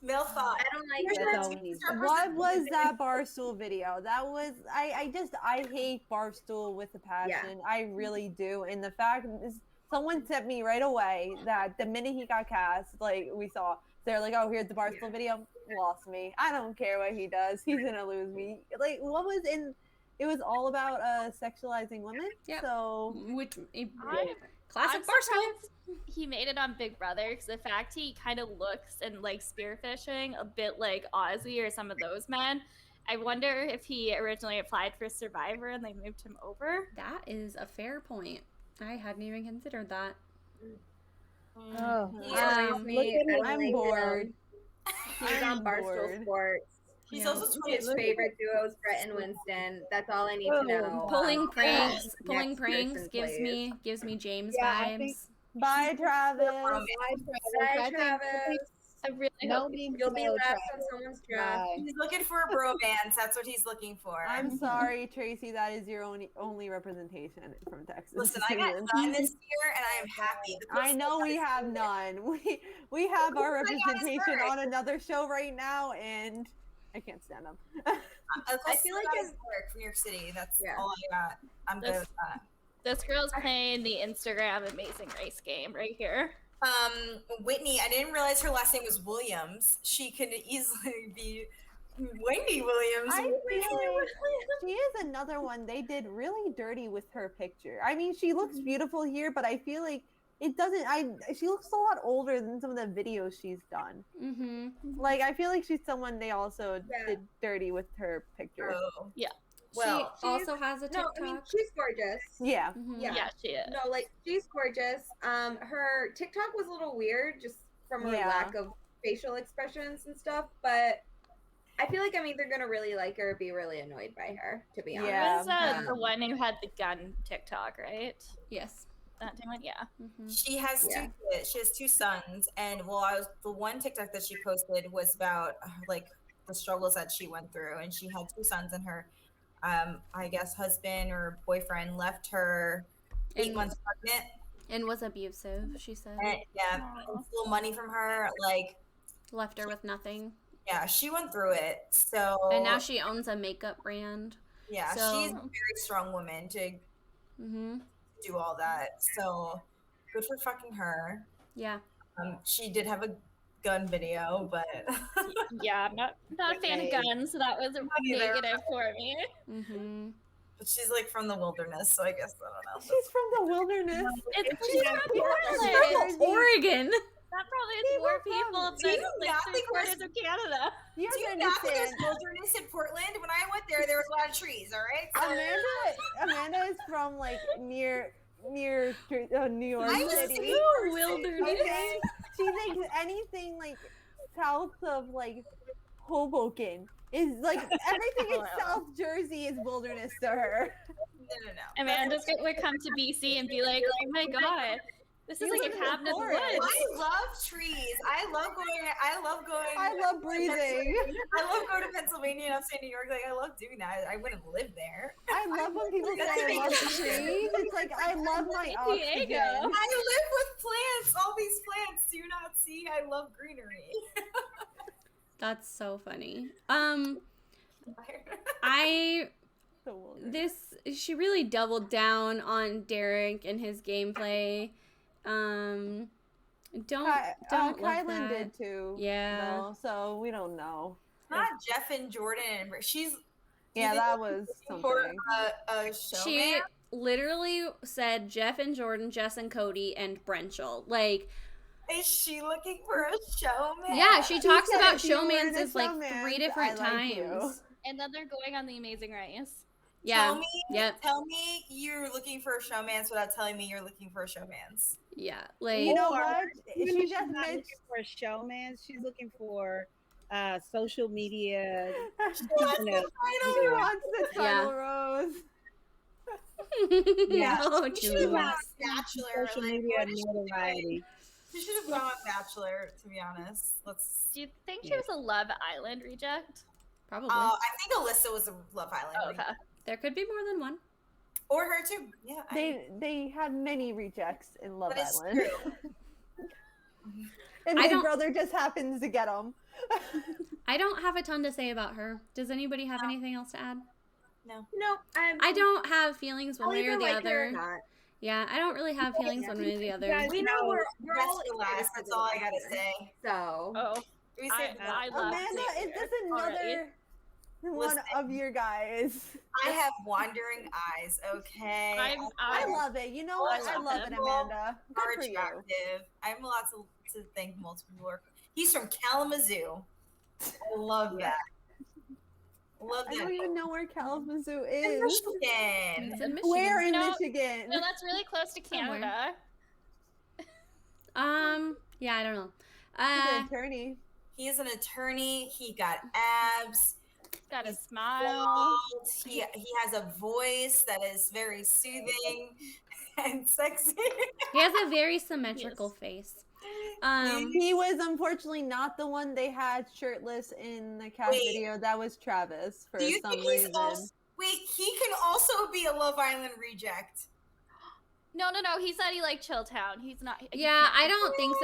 male thought. I don't like Here's that. That's our all we team need. star What person. was that Barstool video? That was I hate Barstool with a passion. I really do. And the fact is, someone sent me right away that the minute he got cast, like we saw, they're like, "Oh, here's the Barstool video." Lost me. I don't care what he does. He's gonna lose me. Like, what was in? It was all about sexualizing women. Yep. So Which I'm classic barstool. surprised he made it on Big Brother because the fact he kind of looks and like spearfishing a bit like Ozzy or some of those men. I wonder if he originally applied for Survivor and they moved him over. That is a fair point. I hadn't even considered that. Oh, He Um, annoys me. look at I him. don't I'm like bored. him. He's on I'm Barstool bored. Sports. He's Yeah. also His 22. favorite duo is Brett and Winston. That's all I need to know. Pulling Um, pranks, next pulling pranks person, gives please. me James Yeah, I vibes. think- bye, Travis. Bye, I think Travis. I really no hope means You'll be no, last Travis. on someone's draft. Bye. He's looking for a bromance. That's what he's looking for. I'm sorry, Tracy. That is your only representation from Texas. Listen, I got none this year, and I am happy. The I know we have none. We have our I got his representation bird. on another show right now, and I can't stand them. I feel like it's it's- work from New York City. That's Yeah. all I got. I'm good with that. this girl's playing the Instagram Amazing Race game right here. Whitney, I didn't realize her last name was Williams. She could easily be Wendy Williams. I feel like she is another one they did really dirty with her picture. I mean, she looks beautiful here, but I feel like it doesn't. She looks a lot older than some of the videos she's done. Mm-hmm. Like, I feel like she's someone they also Yeah. did dirty with her picture. Oh. Well, she also has a No, TikTok. I mean she's gorgeous. Yeah. Mhm. Yeah. Yeah, she is. No, like she's gorgeous. Her TikTok was a little weird just from her Yeah. lack of facial expressions and stuff, but I feel like I'm either gonna really like her or be really annoyed by her, to be honest. Yeah. It was the one who had the gun TikTok, right? Yes. That one, yeah. Mm-hmm. She has Yeah. two kids. She has two sons, and the one TikTok that she posted was about like the struggles that she went through, and she had two sons, and her, I guess husband or boyfriend left her 8 And- months pregnant, And was abusive, she said. and and stole money from her. Like, Left her with nothing. yeah, she went through it. So And now she owns a makeup brand. yeah, so- she's a very strong woman to Mm-hmm. do all that. So good for fucking her. Yeah. She did have a gun video, but Yeah, I'm not a fan of guns, so that was a either. negative for me. Mm-hmm. but she's like from the wilderness, so I guess I don't know. She's from the wilderness. It's She's from from Portland. Oregon. That probably is more people Do you than not like think we're- 3/4 of Canada. You Do have you to not think there's understand. wilderness in Portland? When I went there was a lot of trees. All right. So Amanda is from like near New York I was City. super wilderness. Okay? She thinks anything like south of like Hoboken is like everything in South Jersey is wilderness to her. no. Amanda would come to BC and be like, "Oh my god, This You is like live a in the cabin in the forest. woods. I love trees. I love going. I love breathing. I love going to Pennsylvania and upstate New York. Like I love doing that. I wouldn't live there. I love when people say That's I love vacation. trees. It's like I love my San oxygen. Diego. I live with plants. All these plants. Do you not see? I love greenery. That's so funny. I she really doubled down on Derek and his gameplay. Don't love Kylan that. did too. Yeah. though, so we don't know. Not Jeff and Jordan. She's Yeah, that was for something. a showman. She literally said Jeff and Jordan, Jess and Cody, and Brenchel. Like, Is she looking for a showman? yeah, she talks said about if you were in showmans a as like showmance, 3 I different like you. times. And then they're going on the Amazing Race. Yeah. Tell me you're looking for a showman's without telling me you're looking for a showman's. Yeah. Like, You know Or, what? even if She she's just not mentioned. looking for a showman. She's looking for social media. She you know, wants the Yeah. title rose. Yeah. Oh, You should have gone Jules. on Bachelor. social Like, media what is she doing? notoriety. She should have gone on Bachelor, to be honest. Do you think she was a Love Island reject? Probably. I think Alyssa was a Love Island. Oh, okay. There could be more than one. Or her too. Yeah. They had many rejects in Love That is Island. true. And I Big don't- Brother just happens to get them. I don't have a ton to say about her. Does anybody have anything else to add? No, I don't have feelings one I'll way or either the like her or other. not. Yeah, I don't really have feelings one way or the other. guys We know we're Best all for last. That's all I gotta say. So Oh, We said I love Amanda, is this already. another one Listen. of your guys? I have wandering eyes. Okay. I love it. You know what? I love it, Amanda. Are Good for you. attractive. I'm allowed to thank multiple people. He's from Kalamazoo. I love that. Love I that. don't even know where Kalamazoo In is. Michigan. It's in Michigan. Where in No, Michigan? No, that's really close to Somewhere. Canada. Yeah, I don't know. He's an attorney. He's an attorney. He got abs. Got a smile. Bald. He has a voice that is very soothing and sexy. He has a very symmetrical face. He was unfortunately not the one they had shirtless in the cast Wait. video. That was Travis for Do you some think he's reason. also? Wait, he can also be a Love Island reject. No. He said he liked Chilltown. He's not. he Yeah, can't- I don't think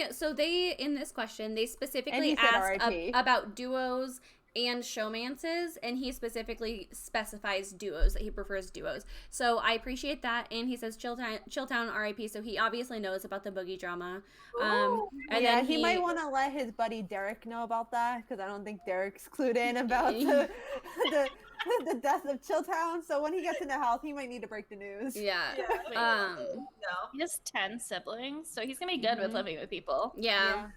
so. So they in this question they And specifically he said asked RIP. about duos and showmances, and he specifically specifies duos that he prefers duos. So I appreciate that, and he says Chilltown RIP. So he obviously knows about the boogie drama. And Yeah, then he might want to let his buddy Derek know about that because I don't think Derek's clued in about the death of Chilltown. So when he gets into health, he might need to break the news. Yeah. No. He has 10 siblings, so he's gonna be good with living with people. Yeah.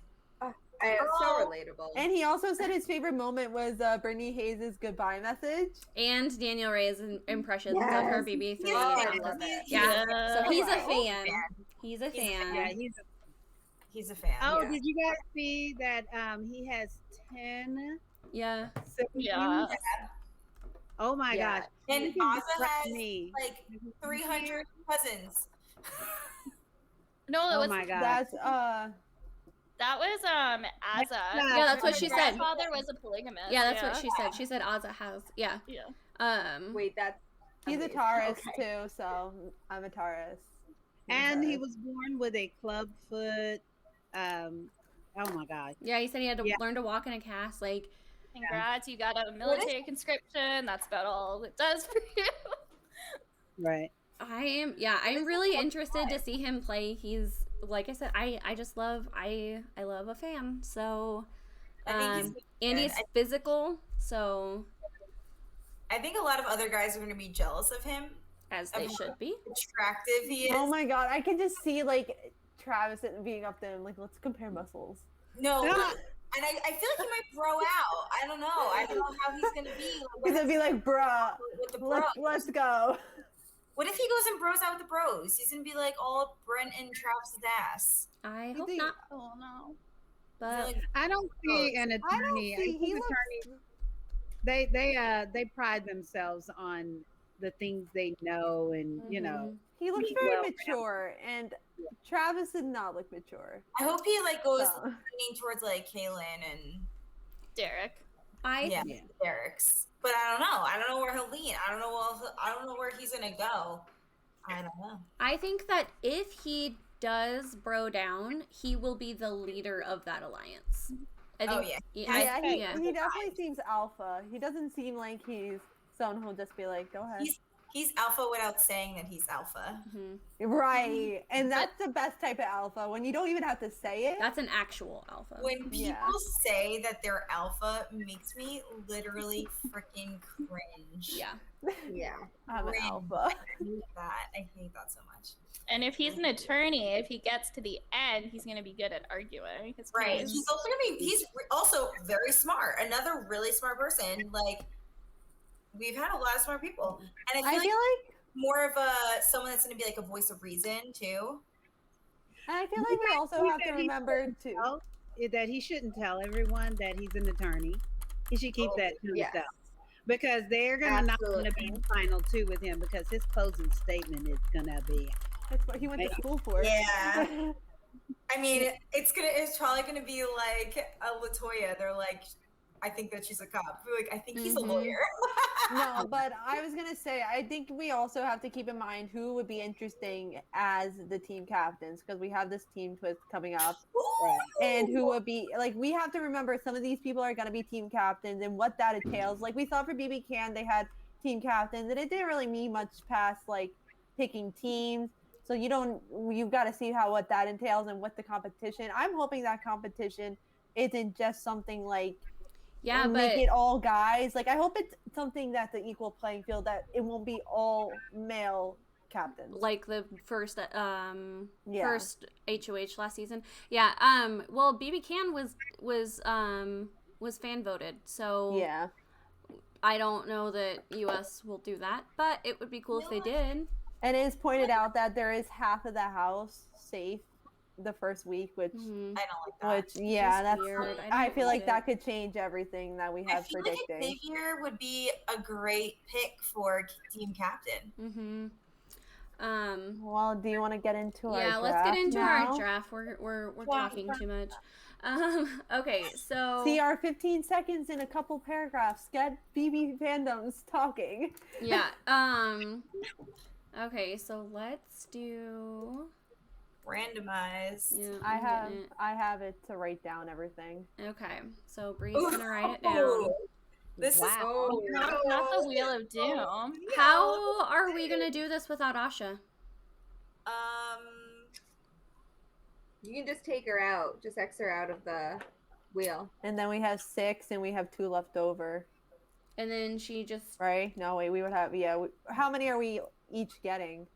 so relatable. And he also said his favorite moment was Brittany Hayes' goodbye message. And Daniel Ray's impressions of Yes. her BB3. Oh, I love it. Yeah. So he's a Right. fan. He's a fan. Yeah, He's a fan. Oh, Yeah. did you guys see that he has 10 Yeah. siblings? Yeah. Oh my Yeah. gosh. And You can Ozza describe has me. like 300 cousins. No, that Oh was my god. That's that was Azza. Yeah, that's what Her she said. grandfather was a polygamist. Yeah, that's what she said. She said Ozza has. Yeah. Yeah. Wait, that's he's a amazing. Taurus Okay. too, so I'm a Taurus. And he was born with a club foot. Oh my god. Yeah, he said he had to Yeah. learn to walk in a cast. Like, Congrats, you got a military conscription. That's about all it does for you. Right. I'm really interested to see him play. He's, like I said, I just love, I love a fan. So, I think and he's good. physical, so, I think a lot of other guys are going to be jealous of him. as they should be. Attractive he is. Oh my god, I can just see like Travis being up there and like, let's compare muscles. No. Yeah. And I feel like he might bro out. I don't know. I don't know how he's going to be. He's gonna be like, bruh, with the bros. let's go. What if he goes and bros out with the bros? He's going to be like all up Brent and Travis's ass. I You hope think- not, Oh no. but Like, I don't see an I don't attorney. I see. think He looks. attorneys they pride themselves on the things they know, and He looks Be very well mature, and Travis did not look mature. I hope he goes So. leaning towards Kaylin and Derek. yeah, Derek's. But I don't know. I don't know where he'll lean. I don't know where he's gonna go. I don't know. I think that if he does bro down, he will be the leader of that alliance. He definitely seems alpha. He doesn't seem like he's someone who'll just be like, go ahead. He's alpha without saying that he's alpha. Mm-hmm. Right. And that's the best type of alpha, when you don't even have to say it. That's an actual alpha. When people say that they're alpha, makes me literally freaking cringe. Yeah. Yeah. I'm an alpha. I hate that so much. And if he's an attorney, if he gets to the end, he's going to be good at arguing. Right. He's also he's also very smart. Another really smart person. We've had a lot of smart people. And I feel like more of someone that's going to be a voice of reason too. And I feel like we also have to remember too that he shouldn't tell everyone that he's an attorney. He should keep that to himself. Because they're not going to be final two with him, because his closing statement is going to be. That's what he went to school for. Yeah. I mean, it's probably gonna be like a Latoya. They're like, I think that she's a cop. I think he's a lawyer. No, but I was gonna say, I think we also have to keep in mind who would be interesting as the team captains, because we have this team twist coming up. And who would be we have to remember some of these people are gonna be team captains and what that entails. We saw for BB Can, they had team captains, and it didn't really mean much past picking teams. So you've got to see what that entails and what the competition. I'm hoping that competition isn't just something make it all guys. I hope it's something that's the equal playing field, that it won't be all male captains. Like the first first HOH last season. Yeah. Well, BB Can was fan voted. So yeah. I don't know that US will do that, but it would be cool if they did. And it is pointed out that there is half of the house safe the first week, which I don't like that. Which that's weird. I feel like that could change everything that we have predicting. Xavier would be a great pick for team captain. Well, do you want to get into our draft? Yeah, let's get into our draft. We're talking too much. Okay, so see our 15 seconds in a couple paragraphs. Get BB fandoms talking. Yeah. Okay, so let's do randomize. Yeah, I have it to write down everything. Okay, so Bree's gonna write it down. This is not the Wheel of Doom. How are we gonna do this without Asha? You can just take her out, just X her out of the wheel. And then we have 6, and we have 2 left over. And then she just right? No, wait, we would have how many are we each getting?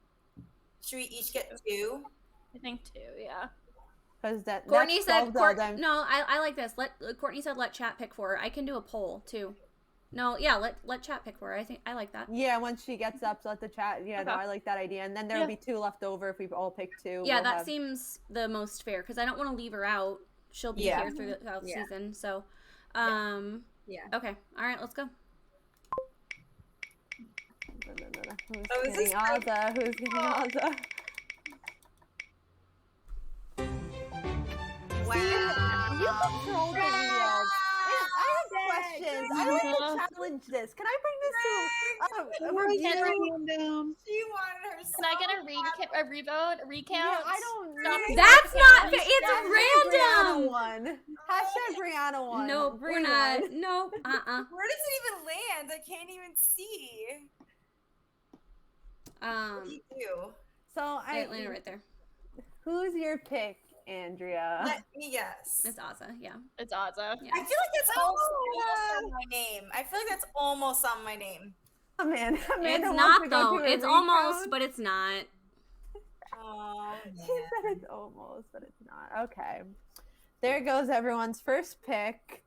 Should we each get 2? I think 2, yeah. Because Courtney said no, I like this. Courtney said let chat pick for her. I can do a poll too. No, yeah, let chat pick for her. I like that. Yeah, once she gets up, let the chat. Yeah, no, I like that idea. And then there'll be 2 left over if we all pick 2. Yeah, that seems the most fair, because I don't want to leave her out. She'll be here throughout the season. So, okay, all right, let's go. Who's getting Azza? Who's getting Azza? Wow. You control the wheels. I have questions. I want to challenge this. Can I bring this to a review? She wanted her. Can I get a recount? Yeah, I don't. That's not. It's random. One. Hashtag Brianna one. Nope, we're not. Nope. Where does it even land? I can't even see. What do you do? So it landed right there. Who's your pick, Andrea? Let me guess. It's Azza. Yeah. It's Azza. Yeah. I feel like that's almost on my name. I feel like that's almost on my name. Amanda it's not though. It's almost, but it's not. Oh, she said it's almost, but it's not. Okay. There goes everyone's first pick.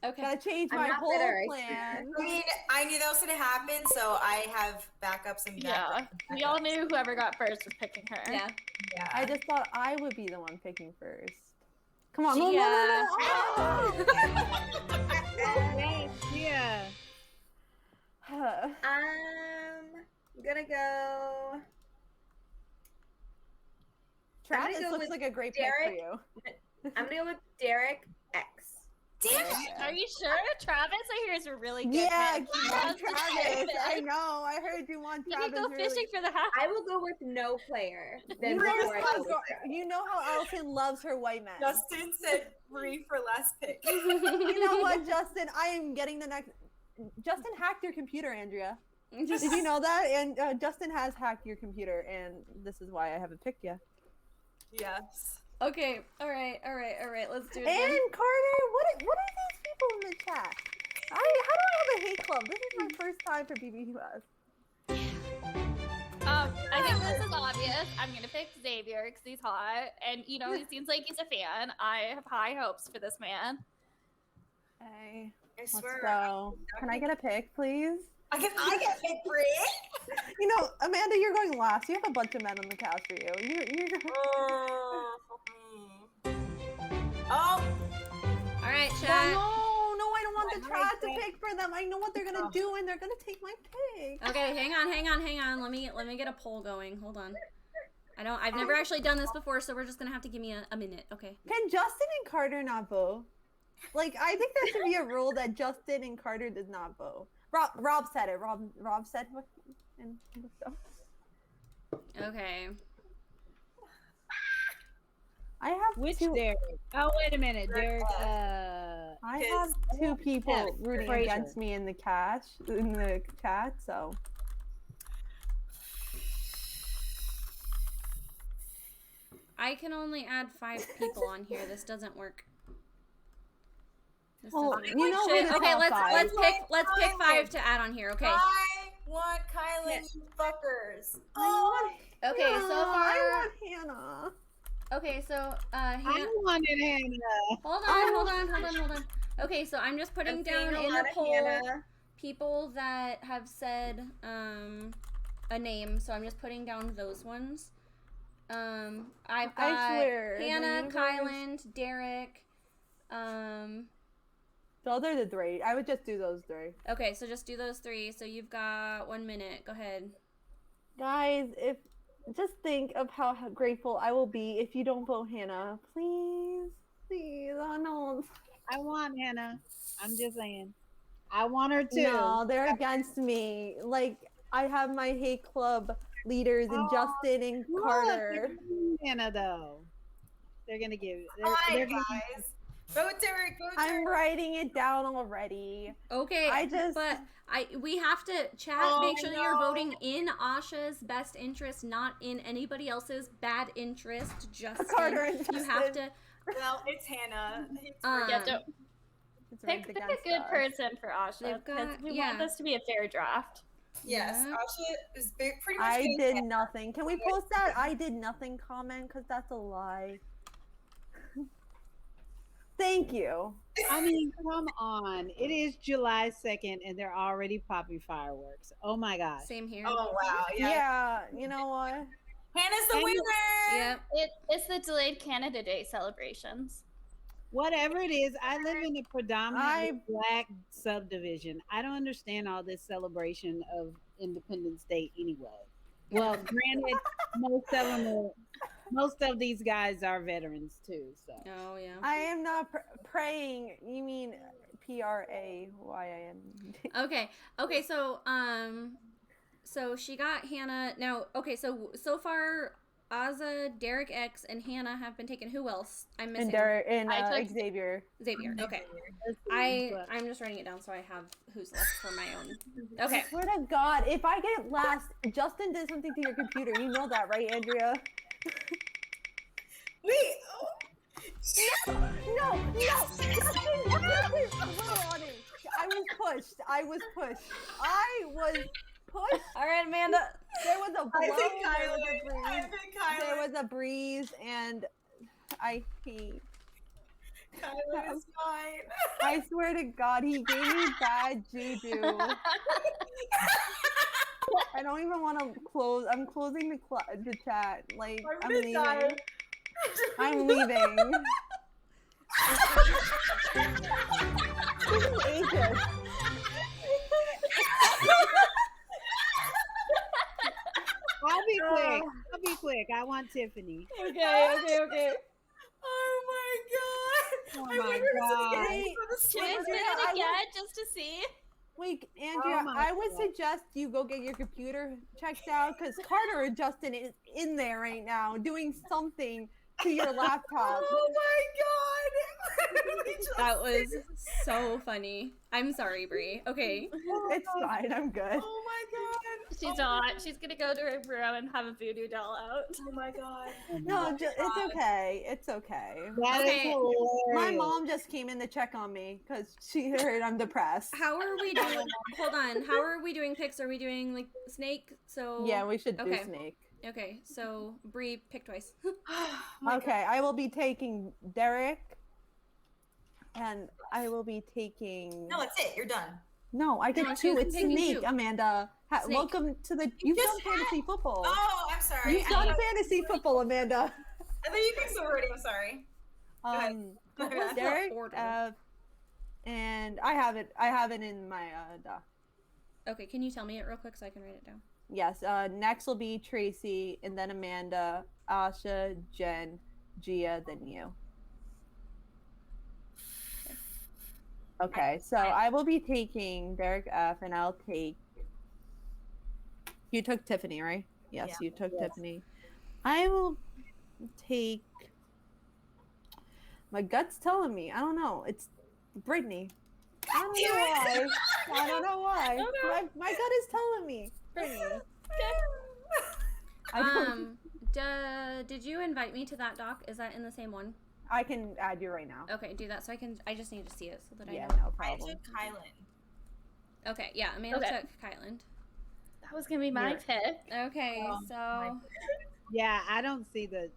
Okay. Gotta change my whole plan. I mean, I knew that was gonna happen, so I have backups and backups. Yeah, we all knew whoever got first was picking her. Yeah. I just thought I would be the one picking first. Come on, Yeah. Yeah. I'm gonna go. Travis go looks with like a great Derek. pick for you. I'm gonna go with Derek X. Damn it! Are you sure? Travis, I hear, is a really good Yeah, pick. you He want loves to Travis. fish. I know. I heard you want He Travis. can go really. fishing for the house. I will go with no player. Then You know, before I go with Travis. you know how Allison loves her white men. Justin said free for last pick. You know what, Justin? I am getting the next. Justin hacked your computer, Andrea. Did you know that? And Justin has hacked your computer, and this is why I haven't picked you. Yes. Okay, all right. Let's do it And again. Carter, what are these people in the chat? How do I have a hate club? This is my first time for BBQS. I think this is obvious. I'm gonna pick Xavier because he's hot, and you know he seems like he's a fan. I have high hopes for this man. Hey, I let's swear. go. Can I get a pick, please? I get picked for it. You know, Amanda, you're going last. You have a bunch of men on the cast for you. You're... Oh. All right, Oh, chat. no, I don't want the I chat to pick for them. I know what they're gonna do, and they're gonna take my pick. Okay, hang on. Let me get a poll going. Hold on. I've never actually done this before, so we're just gonna have to give me a minute. Okay. Can Justin and Carter not vote? Like, I think there should be a rule that Justin and Carter does not vote. Rob said it. Rob said what? And so. Okay. I have Which two. Derek? Oh, wait a minute, Derek. I have two people rooting Fraser. against me in the chat. So. I can only add 5 people on here. This doesn't work. This Well, doesn't work. you know Shit. who the Okay, top five. let's pick 5 to add on here. Okay. I want Kylan, you fuckers. Okay, so far. I want Hannah. Okay, so I Hannah. wanted Hannah. Hold on. Okay, so I'm just putting I'm down seeing a in lot the of poll Hannah. people that have said a name. So I'm just putting down those ones. I've got I swear, the Hannah, universe- Kylan, Derek. Those are the 3. I would just do those 3. Okay, so just do those 3. So you've got 1 minute. Go ahead. Guys, just think of how grateful I will be if you don't vote Hannah. Please. Oh no. I want Hannah. I'm just saying. I want her too. No, they're against me. Like, I have my hate club leaders and Justin and Look, Carter. they're giving Hannah though. They're gonna give. Hi, They're gonna, guys. Vote Derek. Vote I'm Derek. writing it down already. Okay, but we have to chat. Oh, make sure that you're no. voting in Asha's best interest, not in anybody else's bad interest. Justin, Carter and you have Justin. to. Well, it's Hannah. It's Yeah, don't It's pick rigged a against good us. person for Asha They've because got- we yeah. want this to be a fair draft. Yes, Yeah. Asha is pretty much. I getting did Hannah. nothing. Can we post that I did nothing comment? Because that's a lie. Thank you. I mean, come on. It is July 2nd and they're already popping fireworks. Oh my God. Same here. Oh wow, yeah. Yeah, you know what? Hannah's the Hannah- winner. Yep. It's the delayed Canada Day celebrations. Whatever it is, I live in a predominantly black subdivision. I don't understand all this celebration of Independence Day anyway. Well, granted, most of these guys are veterans too. So Oh yeah. I am not praying. You mean PRAYIN? Okay. So she got Hannah. Now, okay. So far, Azza, Derek X, and Hannah have been taken. Who else? I'm missing. And Derek and I took- Xavier. Xavier. Okay. let's see, but- I'm just writing it down so I have who's left for my own. Okay. I swear to God, if I get last, Justin did something to your computer. You know that, right, Andrea? Wait. No, Justin, little on it. I was pushed. All right, Amanda. There was a blow. I think There was a Kylan. I breeze. think Kylan. There was a breeze, and I hate. Kylan is fine. I swear to God, he gave me bad juju. I don't even want to close. I'm closing the chat. Like, I'm gonna leaving. die. I'm leaving. This is ageist. quick. I want Tiffany. Okay. Oh my god! Oh I my went to God. Tiffany for the Should we swimmer. spin I it again just to see? Wait, Andrea, my I would God. suggest you go get your computer checked out because Carter and Justin is in there right now doing something to your laptop. Oh my god! Literally just That was so funny. I'm sorry, Brie. Okay. It's fine. I'm good. Oh my god! She's not. She's gonna go to her room and have a voodoo doll out. Oh my god! No, it's okay. It's okay. That is Okay. hilarious. My mom just came in to check on me because she heard I'm depressed. How are we doing? Hold on. How are we doing picks? Are we doing like snake? So Yeah, we should do Okay. snake. Okay, so Brie, pick twice. Okay, I will be taking Derek, and I will be taking. No, that's it. You're done. No, I No, get she's two. It's taking snake, two. Amanda. Snake. Welcome to the. You've done just had- fantasy football. Oh, I'm sorry. You've done fantasy football, Amanda. I thought you picked already. I'm sorry. What was What Derek? order? And I have it. I have it in my doc. Okay, can you tell me it real quick so I can write it down? Yes. Next will be Tracy, and then Amanda, Asha, Jen, Gia, then you. Okay, so I will be taking Derek F, and I'll take. You took Tiffany, right? Yes, Yeah. you took Yes. Tiffany. I will take. My gut's telling me. I don't know. It's Brittany. I don't know why. I don't know why. My gut is telling me. Brittany. I don't- Did you invite me to that doc? Is that in the same one? I can add you right now. Okay, do that so I just need to see it so that Yeah, I know. no I problem. took Kylan. Okay, yeah, Amanda Okay. took Kyland. That was gonna be my You're- pick. Okay, Oh, so Yeah, I don't see the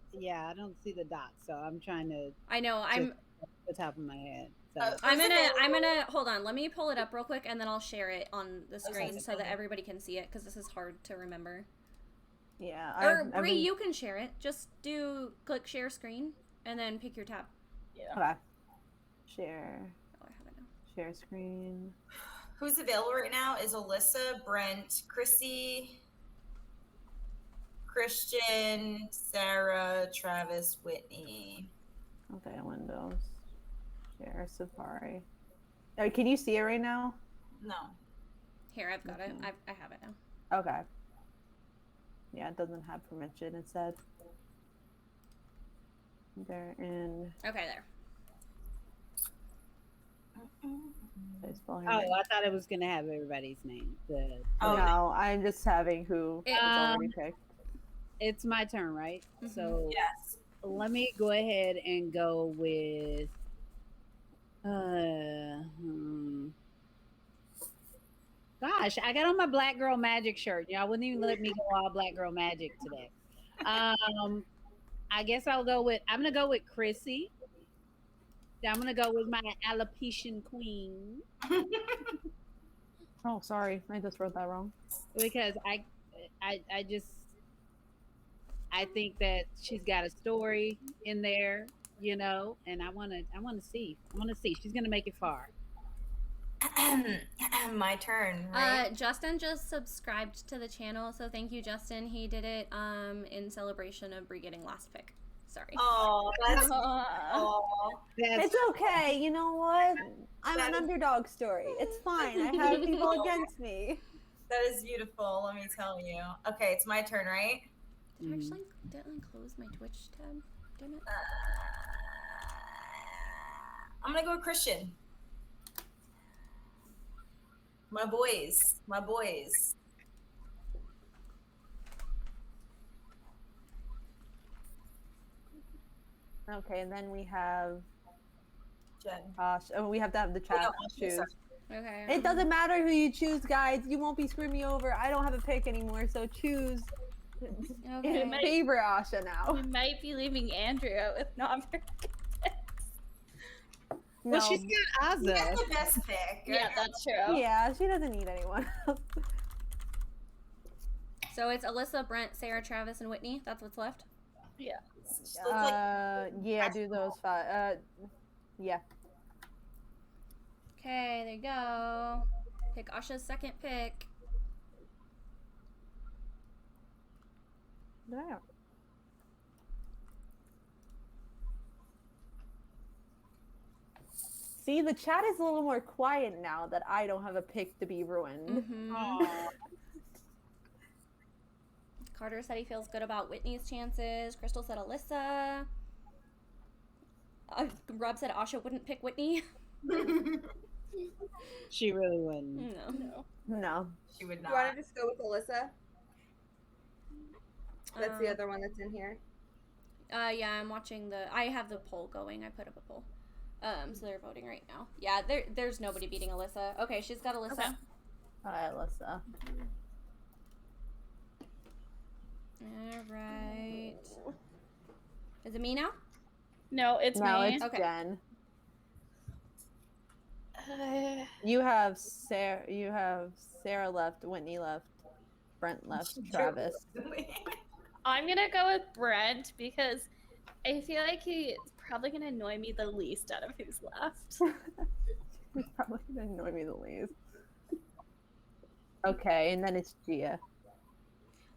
dot, so I'm trying to I know off the top of my head. So I'm gonna hold on. Let me pull it up real quick and then I'll share it on the screen so that everybody can see it because this is hard to remember. Yeah. Or Brie, you can share it. Just click share screen and then pick your tab. Okay. Share. Oh, I have it now. Share screen. Who's available right now is Alyssa, Brent, Christy, Christian, Sarah, Travis, Whitney. Okay, Windows. Share Safari. Can you see it right now? No. Here, I've got it. Okay. I have it now. Okay. Yeah, it doesn't have permission. It said. They're in. Okay, there. Baseball. oh, I thought it was gonna have everybody's name. Oh, No, I'm just having who It- is already picked. It's my turn, right? Mhm. So yes. let me go ahead and go with gosh, I got on my Black Girl Magic shirt. Y'all wouldn't even let me go all Black Girl Magic today. I guess I'm gonna go with Chrissy. I'm gonna go with my alopecia queen Oh, sorry, I just wrote that wrong. because I think that she's got a story in there, and I want to see. She's gonna make it far. My turn, right? Justin just subscribed to the channel, so thank you, Justin. He did it in celebration of Brie getting last pick. Sorry. Oh, that's Aw. oh. That's It's okay. You know what? I'm That an is- underdog story. It's fine. I have people against me. That is beautiful, let me tell you. Okay, it's my turn, right? I actually didn't close my Twitch tab. Damn it. I'm gonna go with Christian. My boys. Okay, and then we have Jen. we have to have the chat no, choose. sorry. Okay. It doesn't matter who you choose, guys. You won't be screwing me over. I don't have a pick anymore, so choose Okay. Might- favorite Asha We now. might be leaving Andrew out with non-American picks. well, No. she's got That's Ozza. the best pick. Yeah, that's true. Yeah, she doesn't need anyone else. So it's Alyssa, Brent, Sarah, Travis, and Whitney. That's what's left. Yeah. So it's like, Yeah, do those five. Yeah. Okay, there you go. Pick Asha's second pick. There. See, the chat is a little more quiet now that I don't have a pick to be ruined. Mm-hmm. Carter said he feels good about Whitney's chances. Crystal said Alyssa. Rob said Asha wouldn't pick Whitney. She really wouldn't. No. She would You not. want to just go with Alyssa? That's the other one that's in here. Yeah, I'm watching I have the poll going. I put up a poll. So they're voting right now. Yeah, there's nobody beating Alyssa. Okay, she's got Alyssa. Okay. All right, Alyssa. All right. Is it me now? No, it's No, me. it's Okay. Jen. You have Sarah. You have Sarah left. Whitney left. Brent left. Travis. I'm gonna go with Brent because I feel like he's probably gonna annoy me the least out of who's left. He's probably gonna annoy me the least. Okay, and then it's Gia.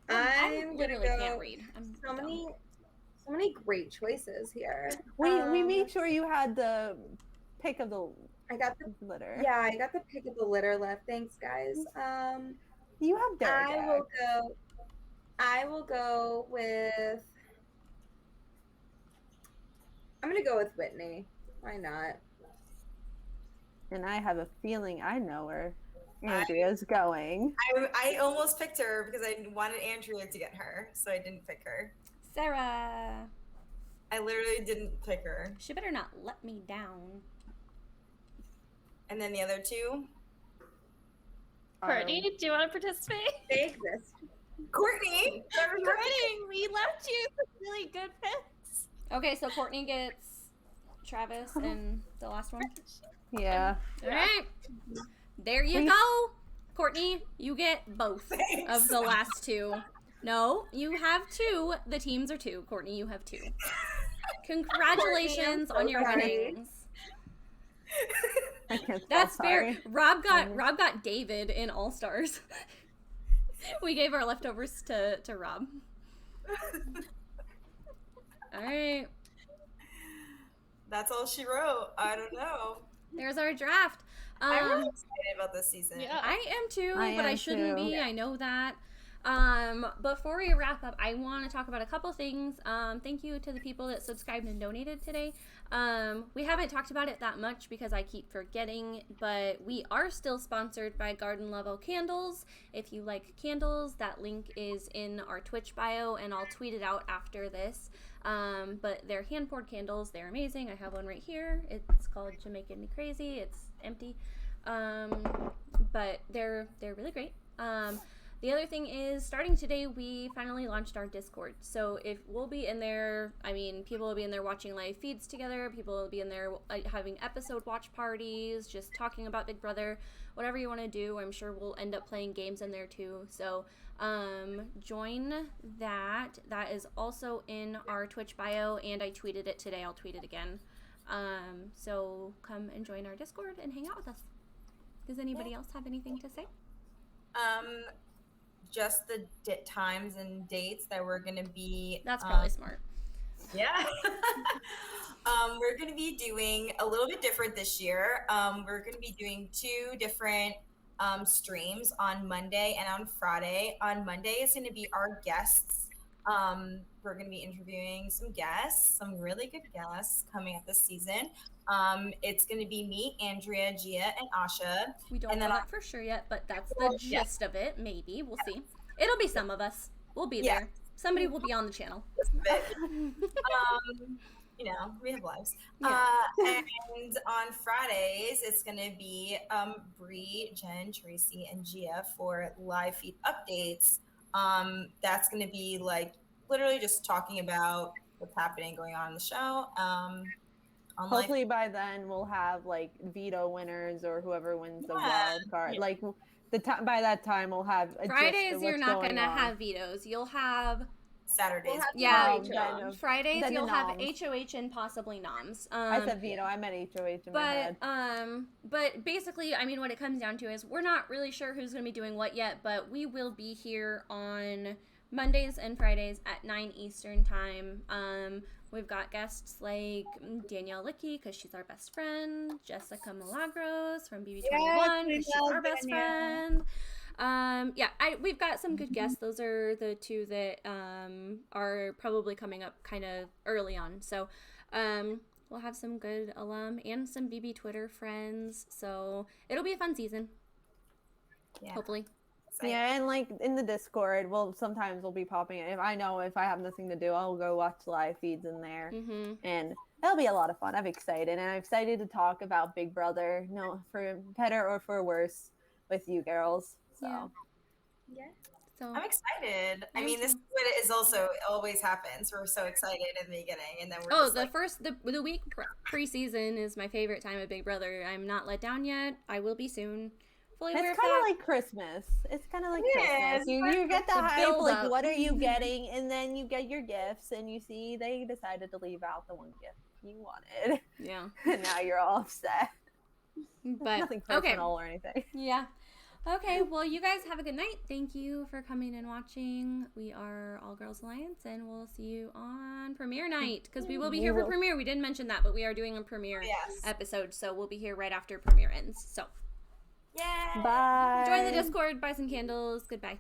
I I'm literally gonna go. can't read. I'm So many great choices here. We made sure you had the pick of the I got the litter. Yeah, I got the pick of the litter left. Thanks, guys. You have Derek. I will go with. I'm gonna go with Whitney. Why not? And I have a feeling I know where Andrea's going. I almost picked her because I wanted Andrea to get her, so I didn't pick her. Sarah. I literally didn't pick her. She better not let me down. And then the other two? Courtney, do you want to participate? They exist. Courtney! Courtney, we left you some really good picks. Okay, so Courtney gets Travis and the last one. Yeah. All right. There you go. Courtney, you get both of the last two. No, you have two. The teams are two. Courtney, you have two. Congratulations on your winnings. I can't That's spell, fair. sorry. Rob got David in All Stars. We gave our leftovers to Rob. All right. That's all she wrote. I don't know. There's our draft. I'm really excited about this season. Yeah. I am too, I but I am shouldn't too. be. I know that. Before we wrap up, I want to talk about a couple things. Thank you to the people that subscribed and donated today. We haven't talked about it that much because I keep forgetting, but we are still sponsored by Garden Level Candles. If you like candles, that link is in our Twitch bio, and I'll tweet it out after this. But they're hand-poured candles. They're amazing. I have one right here. It's called Jamaican Me Crazy. It's empty. But they're really great. The other thing is, starting today, we finally launched our Discord. So if we'll be in there, I mean, people will be in there watching live feeds together. People will be in there having episode watch parties, just talking about Big Brother, whatever you want to do. I'm sure we'll end up playing games in there too. So join that. That is also in our Twitch bio, and I tweeted it today. I'll tweet it again. So come and join our Discord and hang out with us. Does anybody else have anything to say? Just the times and dates that we're going to be. That's probably smart. Yeah. We're going to be doing a little bit different this year. We're going to be doing two different streams on Monday and on Friday. On Monday is going to be our guests. We're going to be interviewing some guests, some really good guests coming up this season. It's going to be me, Andrea, Gia, and Asha. We don't know that for sure yet, but that's the gist of it. Maybe. We'll see. It'll be some of us. We'll be there. Somebody will be on the channel. You know, we have lives. Yeah. And on Fridays, it's going to be Bree, Jen, Tracy, and Gia for live feed updates. That's going to be like literally just talking about what's happening, going on in the show. Hopefully by then we'll have like veto winners or whoever wins the wild card. Like by that time we'll have a Fridays gist of you're what's not going gonna on. have vetoes. You'll have Saturdays. Fridays then you'll the have noms. HOH and possibly noms. I said veto. I meant HOH in my head. But basically, I mean, what it comes down to is we're not really sure who's going to be doing what yet, but we will be here on Mondays and Fridays at 9 Eastern time. We've got guests like Danielle Licky, because she's our best friend. Jessica Milagros from BB21, because she's our best friend. We've got some good guests. Those are the two that are probably coming up kind of early on. So we'll have some good alum and some BB Twitter friends. So it'll be a fun season. Yeah. Hopefully. Yeah, and like in the Discord, sometimes we'll be popping in. If I have nothing to do, I'll go watch live feeds in there, and that'll be a lot of fun. I'm excited, and I'm excited to talk about Big Brother, for better or for worse, with you girls. So, yeah. So I'm excited. I mean, this is what always happens. We're so excited in the beginning, and then we're the week preseason is my favorite time of Big Brother. I'm not let down yet. I will be soon. It's kind of like Christmas. It's kind of like Christmas. You get the hype, like, what are you getting? And then you get your gifts, and you see they decided to leave out the one gift you wanted. Yeah. And now you're all upset. But nothing personal or anything. Yeah. Okay, well, you guys have a good night. Thank you for coming and watching. We are All Girls Alliance, and we'll see you on premiere night, because we will be here for premiere. We didn't mention that, but we are doing a premiere episode, so we'll be here right after premiere ends. So. Yeah. Bye. Join the Discord, buy some candles. Goodbye.